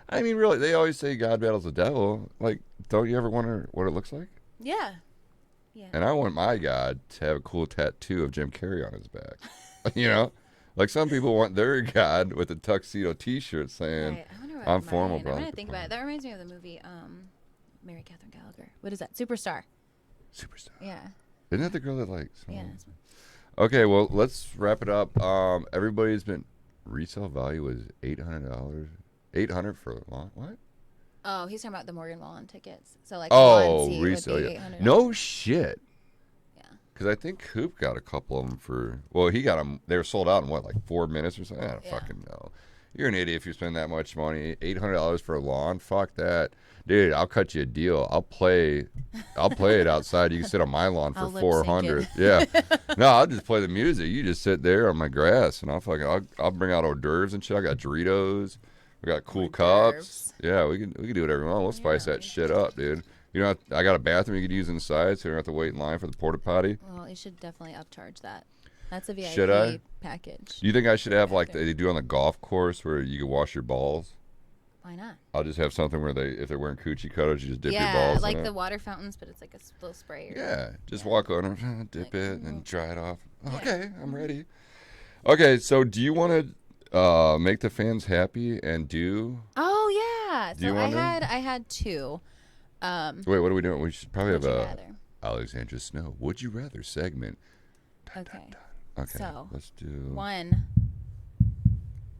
I mean, really, they always say God battles the devil. Like, don't you ever wonder what it looks like? Yeah. Yeah. And I want my God to have a cool tattoo of Jim Carrey on his back. You know? Like, some people want their God with a tuxedo T-shirt saying, right. I wonder what I'm formal, bro. I'm going to think about it. That reminds me of the movie Mary Catherine Gallagher. What is that? Superstar. Yeah. Isn't that the girl that likes? Yeah. Okay, well, let's wrap it up. Everybody's been, resale value was $800. $800 for a long, what? Oh, he's talking about the Morgan Wallen tickets. So like resale, would be yeah. $800. No shit. Yeah. Because I think Coop got a couple of them for, well, he got them, they were sold out in what, like 4 minutes or something? I don't fucking know. You're an idiot if you spend that much money. $800 for a lawn? Fuck that. Dude, I'll cut you a deal. I'll play it outside. You can sit on my lawn for $400. Yeah. No, I'll just play the music. You just sit there on my grass, and I'll bring out hors d'oeuvres and shit. I got Doritos. We got cool cups. Yeah, we can do whatever we want. We'll spice that shit up, dude. You know, I got a bathroom you could use inside, so you don't have to wait in line for the porta potty. Well, you should definitely upcharge that. That's a VIP Should I? package. Do you think I should have like they do on the golf course where you can wash your balls? Why not? I'll just have something where if they're wearing coochie cutters, you just dip your balls Yeah, in like it. the water fountains, but it's like a little spray. Yeah, just walk on it, dip it, and dry it off. Okay, I'm ready. Okay, so do you want to make the fans happy and do? Oh yeah. Do you So wanna? I had 2. Wait, what are we doing? We should probably have Would you a rather? Alexandra Snow. Would you rather segment? Dun, Okay. dun, dun. Okay. So, let's do. 1.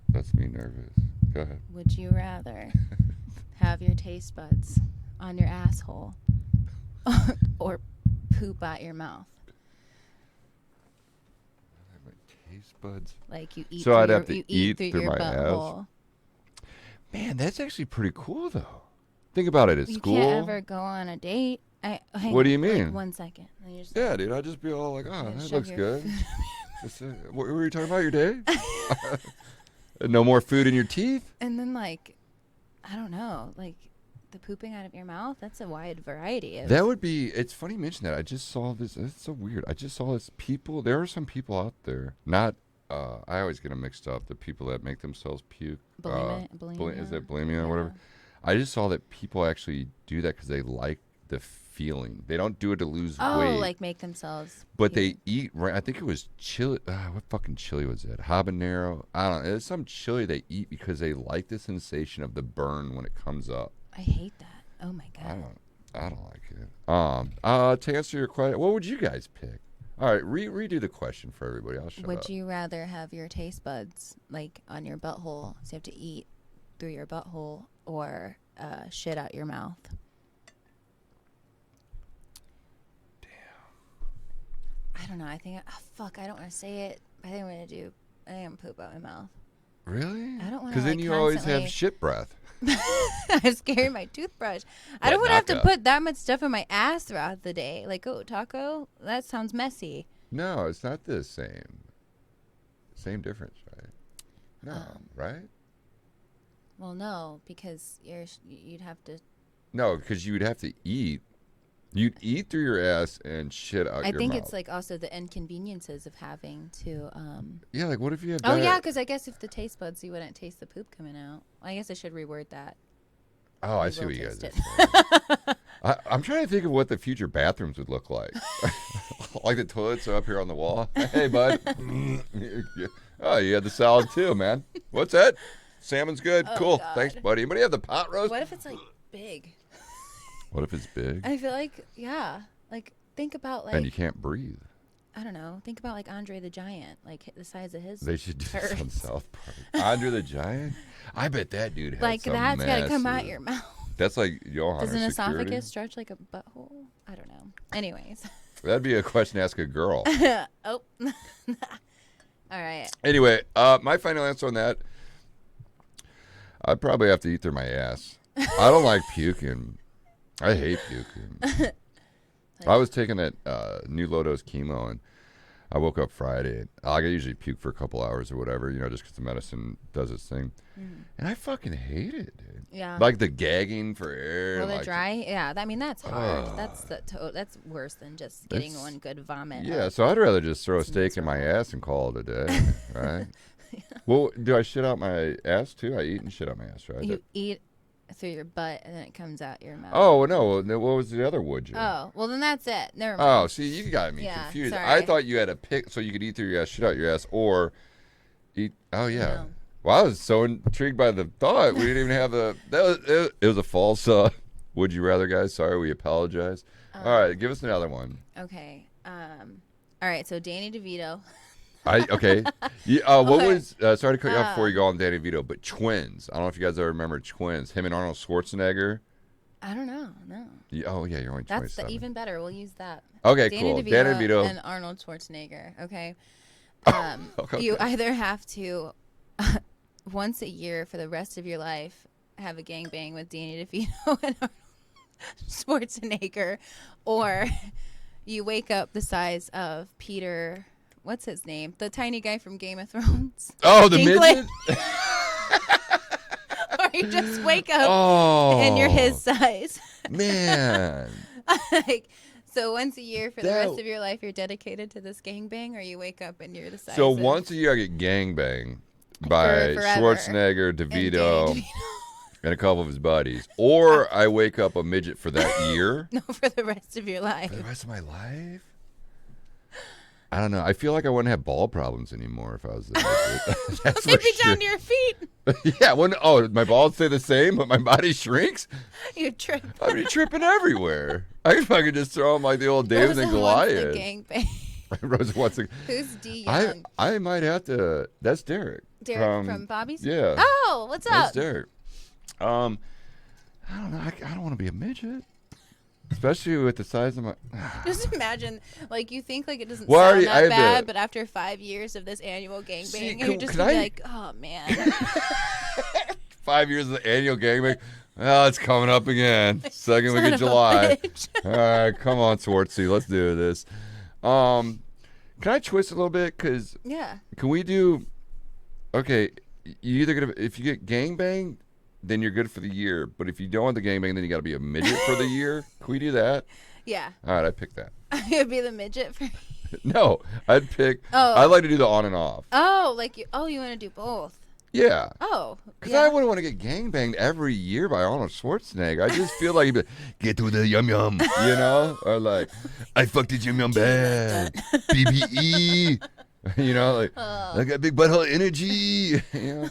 That's me nervous. Go ahead. Would you rather have your taste buds on your asshole or poop out your mouth? My taste buds. Like you eat. So I'd have to eat through your my butthole. ass. Man, that's actually pretty cool though. Think about it at You school. can't ever go on a date. What do you mean? Like 1 second. And you're just Yeah, dude, I'd just be all like, oh, that shove looks your good. What were you talking about, your day? No more food in your teeth? And then, like, I don't know, like, the pooping out of your mouth, that's a wide variety of... That would be, it's funny you mention that. I just saw this, it's so weird. I just saw this there are some people out there, not, I always get them mixed up, the people that make themselves puke. Bulimia. Is that bulimia or whatever? I just saw that people actually do that because they like the feeling. They don't do it to lose weight. Oh, like make themselves But puke. they eat, right? I think it was chili. What fucking chili was it? Habanero? I don't know. It's some chili they eat because they like the sensation of the burn when it comes up. I hate that. Oh my God. I don't like it. To answer your question, what would you guys pick? All right, redo the question for everybody. I'll shut up. Would you rather have your taste buds like on your butthole, so you have to eat through your butthole, or shit out your mouth? I don't know. I think I don't want to say it. I think I'm gonna poop out my mouth. Really? I don't want to. Because then you always have shit breath. I just carry my toothbrush. I don't want to have to put that much stuff in my ass throughout the day. Like, oh, taco? That sounds messy. No, it's not the same. Same difference, right? No, right? Well, no, because you'd have to. No, because you'd have to eat. You'd eat through your ass and shit out your mouth. I think it's like also the inconveniences of having to. Yeah, like what if you have? Oh yeah, because I guess if the taste buds, you wouldn't taste the poop coming out. I guess I should reword that. Oh, I see what you guys are saying. I'm trying to think of what the future bathrooms would look like. Like the toilets are up here on the wall. Hey, bud. Oh, you had the salad too, man. What's that? Salmon's good. Oh, cool. God. Thanks, buddy. Anybody have the pot roast? What if it's like big? What if it's big? I feel like, yeah. Like, think about like. And you can't breathe. I don't know. Think about like Andre the Giant, like the size of his. They should do this on turds. South Park. Andre the Giant? I bet that dude had Like some that's got to come out massive- your mouth. That's like Johan. Does an security. esophagus stretch like a butthole? I don't know. Anyways. That'd be a question to ask a girl. Oh. All right. Anyway, my final answer on that, I'd probably have to eat through my ass. I don't like puking. I hate puking. I was taking that new low-dose chemo, and I woke up Friday. I usually puke for a couple hours or whatever, just because the medicine does its thing. And I fucking hate it, dude. Yeah. Like the gagging for air. Well, the like dry. Yeah. I mean, that's hard. That's worse than just getting one good vomit. Yeah. So I'd rather just throw a steak in my ass and call it a day, right? Yeah. Well, do I shit out my ass too? I eat and shit out my ass, right? You eat through your butt and then it comes out your mouth. Oh no! What was the other? Would you? Oh well, then that's it. Never mind. Oh, see, you got me confused. Sorry. I thought you had a pick so you could eat through your ass, shit out your ass, or eat. Oh yeah. No. Well, I was so intrigued by the thought. We didn't even have the. It was a false. Would you rather, guys? Sorry, we apologize. All right, give us another one. Okay. All right. So Danny DeVito. Okay. Yeah, what Okay. was? Sorry to cut you off before you go on Danny Vito, but Twins. I don't know if you guys ever remember Twins. Him and Arnold Schwarzenegger. I don't know. No. Oh yeah, you're only 27. That's even better. We'll use that. Okay, Danny cool. DeVito Danny DeVito. and Arnold Schwarzenegger. Okay. Okay. You either have to once a year for the rest of your life have a gangbang with Danny DeVito and Arnold Schwarzenegger, or you wake up the size of Peter. What's his name? The tiny guy from Game of Thrones. Oh, the Dinklage. midget. Or you just wake up Oh, and you're his size. man. Like, so once a year for the That- rest of your life, you're dedicated to this gangbang, or you wake up and you're the size. So of once a year, I get gangbang by forever. Schwarzenegger, and DeVito, Danny DeVito. and a couple of his buddies, or I wake up a midget for that year. No, for the rest of your life. For the rest of my life? I don't know. I feel like I wouldn't have ball problems anymore if I was the midget. That's They'd for be sure. down to your feet. Yeah, my balls stay the same, but my body shrinks? You trip. I'd be tripping everywhere. I could just throw them like the old David and Rosa wants the Goliath. gangbang. Rosa wants to. Who's D Young? I might have to. That's Derek. Derek from Bobby's? Yeah. Oh, what's That's up? Derek. I don't know. I don't want to be a midget, especially with the size of my. Just imagine, like, you think like it doesn't Well, sound I that have bad, the- but after 5 years of this annual gangbang, See, you're just could gonna be I- like, oh man. 5 years of the annual gangbang. Well, it's coming up again. Second week Son of of a July. bitch. All right, come on, Swartzy. Let's do this. Can I twist a little bit? Cause Yeah. can we do? Okay, you either get if you get gangbang, then you're good for the year. But if you don't want the gangbang, then you got to be a midget for the year. Can we do that? Yeah. All right, I picked that. It'd be the midget for. No, I'd pick. Oh. I'd like to do the on and off. Oh, like you. Oh, you want to do both? Yeah. Oh. Because yeah. I wouldn't want to get gangbanged every year by Arnold Schwarzenegger. I just feel like he'd be like, get to the yum yum, you know, or like, I fucked his yum yum bad, BBE, you know, like I got big butthole energy, you know.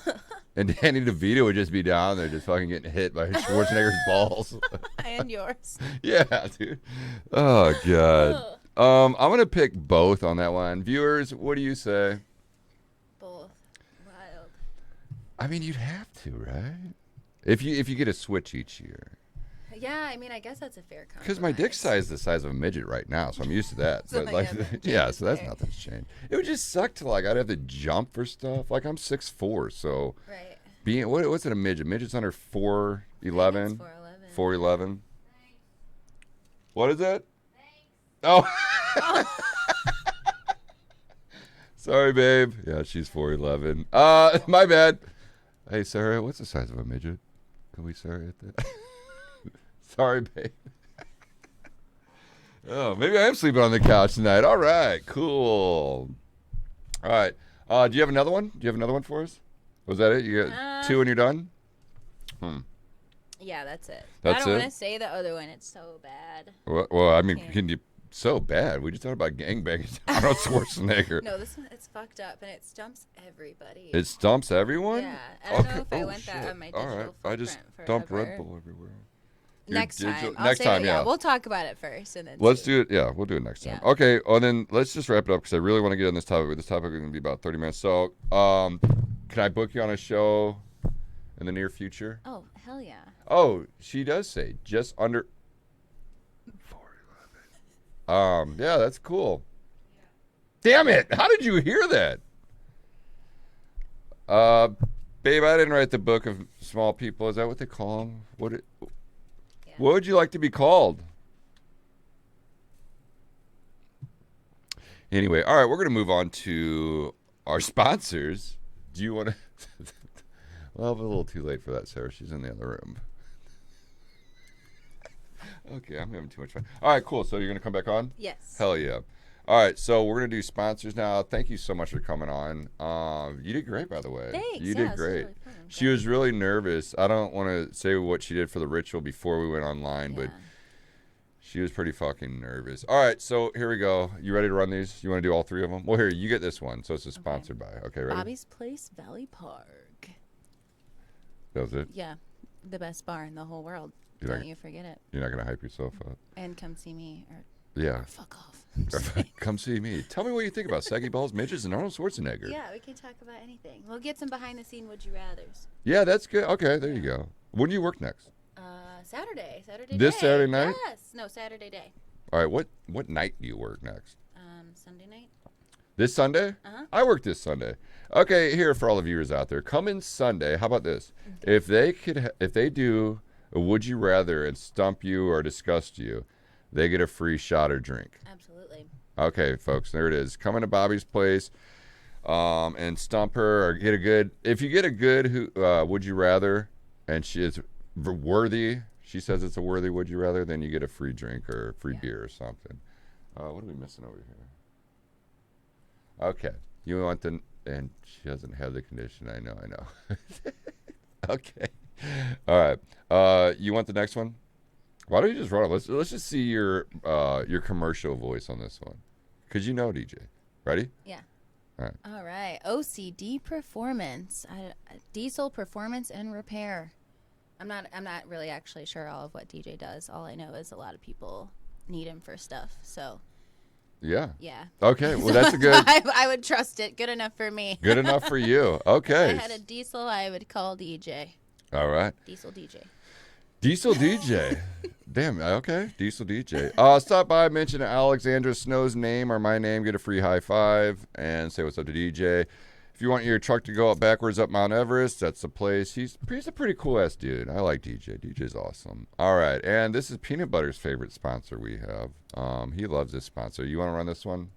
And Danny DeVito would just be down there, just fucking getting hit by Schwarzenegger's balls. And yours. Yeah, dude. Oh god. I'm gonna pick both on that one. Viewers, what do you say? Both. Wild. I mean, you'd have to, right? If you get a switch each year. Yeah, I mean, I guess that's a fair compromise. Because my dick size is the size of a midget right now, so I'm used to that. So But like, yeah, so that's nothing's changed. It would just suck to like I'd have to jump for stuff. Like I'm 6'4", so Right. being what's it a midget? Midget's under 4'11". 4'11". 4'11". What is it? Oh. Sorry, babe. Yeah, she's 4'11". My bad. Hey, Sarah, what's the size of a midget? Can we Sarah hit that? Sorry, babe. Oh, maybe I am sleeping on the couch tonight. All right, cool. All right. Do you have another one? Do you have another one for us? Was that it? You got two and you're done? Yeah, that's it. That's I don't it? want to say the other one. It's so bad. Well, I mean, can you... So bad. We just talked about gangbanging Arnold Schwarzenegger. No, this one, it's fucked up and it stumps everybody. It stumps everyone? Yeah. I don't know if I want that on my digital All right. I just footprint dumped forever. Red Bull everywhere. Next time. I'll Next say time, it, yeah. We'll talk about it first and then Let's see. do it. Yeah, we'll do it next time. Yeah. Okay. Well, then let's just wrap it up because I really want to get on this topic. This topic is going to be about 30 minutes. So, can I book you on a show in the near future? Oh, hell yeah. Oh, she does say just under 4'11". Yeah, that's cool. Damn it! How did you hear that? Babe, I didn't write the book of small people. Is that what they call them? What would you like to be called? Anyway, all right, we're going to move on to our sponsors. Do you want to... Well, I'm a little too late for that, Sarah. She's in the other room. Okay, I'm having too much fun. All right, cool. So you're going to come back on? Yes. Hell yeah. All right, so we're going to do sponsors now. Thank you so much for coming on. You did great, by the way. Thanks. You Yeah, did great. Really fun. She was really nervous. I don't want to say what she did for the ritual before we went online, but she was pretty fucking nervous. All right, so here we go. You ready to run these? You want to do all three of them? Well, here, you get this one. So it's sponsored by. Okay, ready? Bobby's Place, Valley Park. That was it? Yeah, the best bar in the whole world. Don't you forget it. You're not going to hype yourself up. And come see me. Yeah. Or fuck off. Come see me. Tell me what you think about saggy balls, midgets, and Arnold Schwarzenegger. Yeah, we can talk about anything. We'll get some behind the scene would you rathers. Yeah, that's good. Okay, there you go. When do you work next? Saturday This day. Saturday night? Yes. No, Saturday day. All right, what night do you work next? Sunday night. This Sunday? Uh-huh. I work this Sunday. Okay, here for all the viewers out there. Come in Sunday. How about this? Okay. If they do a would you rather and stump you or disgust you, they get a free shot or drink. Absolutely. Okay, folks, there it is. Come into Bobby's Place and stump her or get a good. If you get a good would you rather and she is worthy, she says it's a worthy would you rather, then you get a free drink or a free beer or something. What are we missing over here? Okay, you want the and she doesn't have the condition. I know. Okay, all right. You want the next one? Why don't you just run it? Let's just see your commercial voice on this one, cause you know DJ. Ready? Yeah. All right. OCD Performance, Diesel Performance and Repair. I'm not really actually sure all of what DJ does. All I know is a lot of people need him for stuff. So. Yeah. Yeah. Okay. Well, that's a good. I would trust it. Good enough for me. Good enough for you. Okay. If I had a diesel, I would call DJ. All right. Diesel DJ. Diesel DJ. Damn. Okay. Diesel DJ. Stop by, mention Alexandra Snow's name or my name, get a free high five, and say what's up to DJ. If you want your truck to go up backwards up Mount Everest, that's the place. He's a pretty cool ass dude. I like DJ. DJ's awesome. All right. And this is Peanut Butter's favorite sponsor we have. He loves this sponsor. You want to run this one?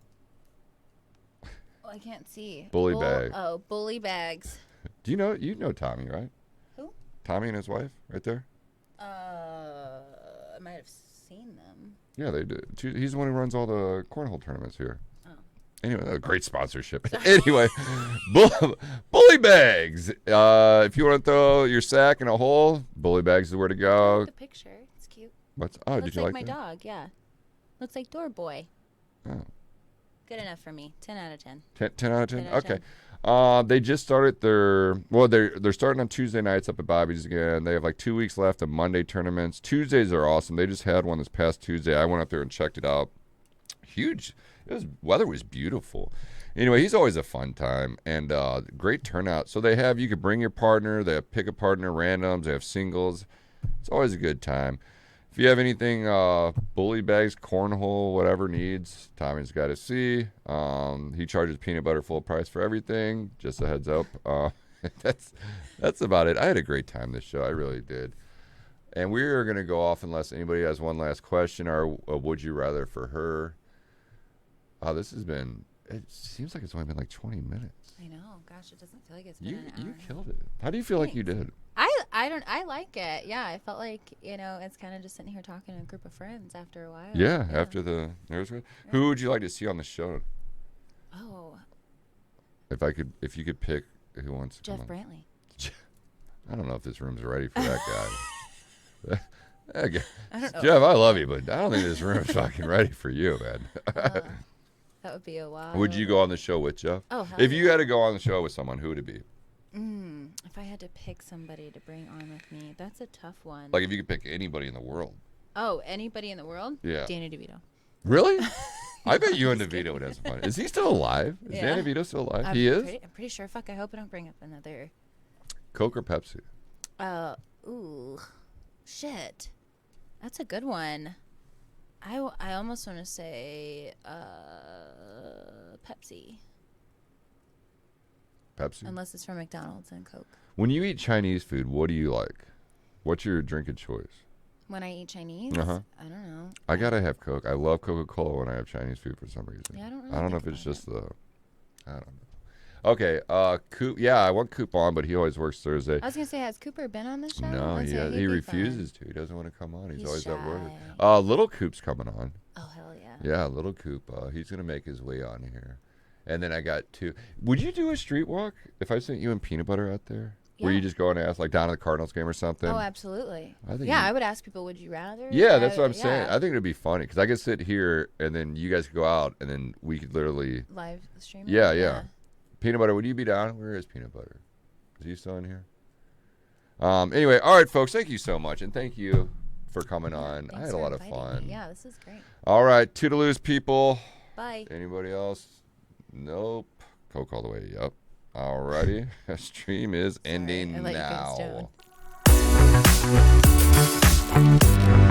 Oh, I can't see. Bully Bag. Oh, Bully Bags. Do you know Tommy, right? Who? Tommy and his wife, right there. I might have seen them. Yeah, they do. He's the one who runs all the cornhole tournaments here. Oh. Anyway, a great sponsorship. Anyway, bully bags. If you want to throw your sack in a hole, bully bags is where to I go. like the picture. It's cute. Did you like like my that? dog? Yeah. Looks like Door Boy. Oh. Good enough for me. 10 out of 10. 10 out of 10? 10 out of Okay. They just started they're starting on Tuesday nights up at Bobby's again. They have like 2 weeks left of Monday tournaments. Tuesdays are awesome. They just had one this past Tuesday. I went up there and checked it out. Huge. Weather was beautiful. Anyway, he's always a fun time and great turnout. So you could bring your partner. They have pick a partner randoms. They have singles. It's always a good time. If you have anything, bully bags, cornhole, whatever needs, Tommy's got to see. He charges peanut butter full price for everything. Just a heads up. That's about it. I had a great time this show. I really did. And we are going to go off unless anybody has one last question or a would you rather for her. This has been. It seems like it's only been like 20 minutes. I know. Gosh, it doesn't feel like it's been an hour. You killed it. How do you feel like you did? I like it. Yeah, I felt like, it's kind of just sitting here talking to a group of friends after a while. Yeah. After the Who would you like to see on the show? Oh. If you could pick who wants to Jeff come on. Brantley. I don't know if this room's ready for that guy. I don't know. Jeff, I love you, but I don't think this room's fucking ready for you, man. That would be a while. Would you go on the show with Jeff? Oh, hell If yeah. you had to go on the show with someone, who would it be? If I had to pick somebody to bring on with me, that's a tough one. Like if you could pick anybody in the world. Oh, anybody in the world? Yeah. Danny DeVito. Really? I bet you and DeVito would have some fun. Is he still alive? Is Yeah. Danny DeVito still alive? He is? I'm pretty sure. Fuck, I hope I don't bring up another. Coke or Pepsi? Ooh. Shit. That's a good one. I almost want to say Pepsi. Pepsi? Unless it's from McDonald's and Coke. When you eat Chinese food, what do you like? What's your drink of choice? When I eat Chinese? Uh-huh. I don't know. I gotta have Coke. I love Coca-Cola when I have Chinese food for some reason. Yeah, I don't really I don't know think if it's about just I don't know. Okay, Coop. Yeah, I want Coop on, but he always works Thursday. I was gonna say, has Cooper been on this show? No, I'd say he'd he be refuses fun. to. He doesn't want to come on. He's He's always at work. shy. Little Coop's coming on. Oh, hell yeah. Yeah, Little Coop. He's gonna make his way on here. And then I got two. Would you do a street walk if I sent you and peanut butter out there? Where Yeah. you just go and ask, like down at the Cardinals game or something? Oh, absolutely. I think Yeah, you- I would ask people, would you rather? Yeah, that's what I'm saying. Yeah. I think it'd be funny because I could sit here and then you guys could go out and then we could literally. Live stream. Yeah. Peanut butter, would you be down? Where is peanut butter? Is he still in here? Anyway, all right, folks. Thank you so much, and thank you for coming on. I Thanks had a for lot of inviting fun. me. Yeah, this is great. All right, toodaloos, people. Bye. Anybody else? Nope. Coke all the way up. All righty. Stream is ending I let you now. finish doing.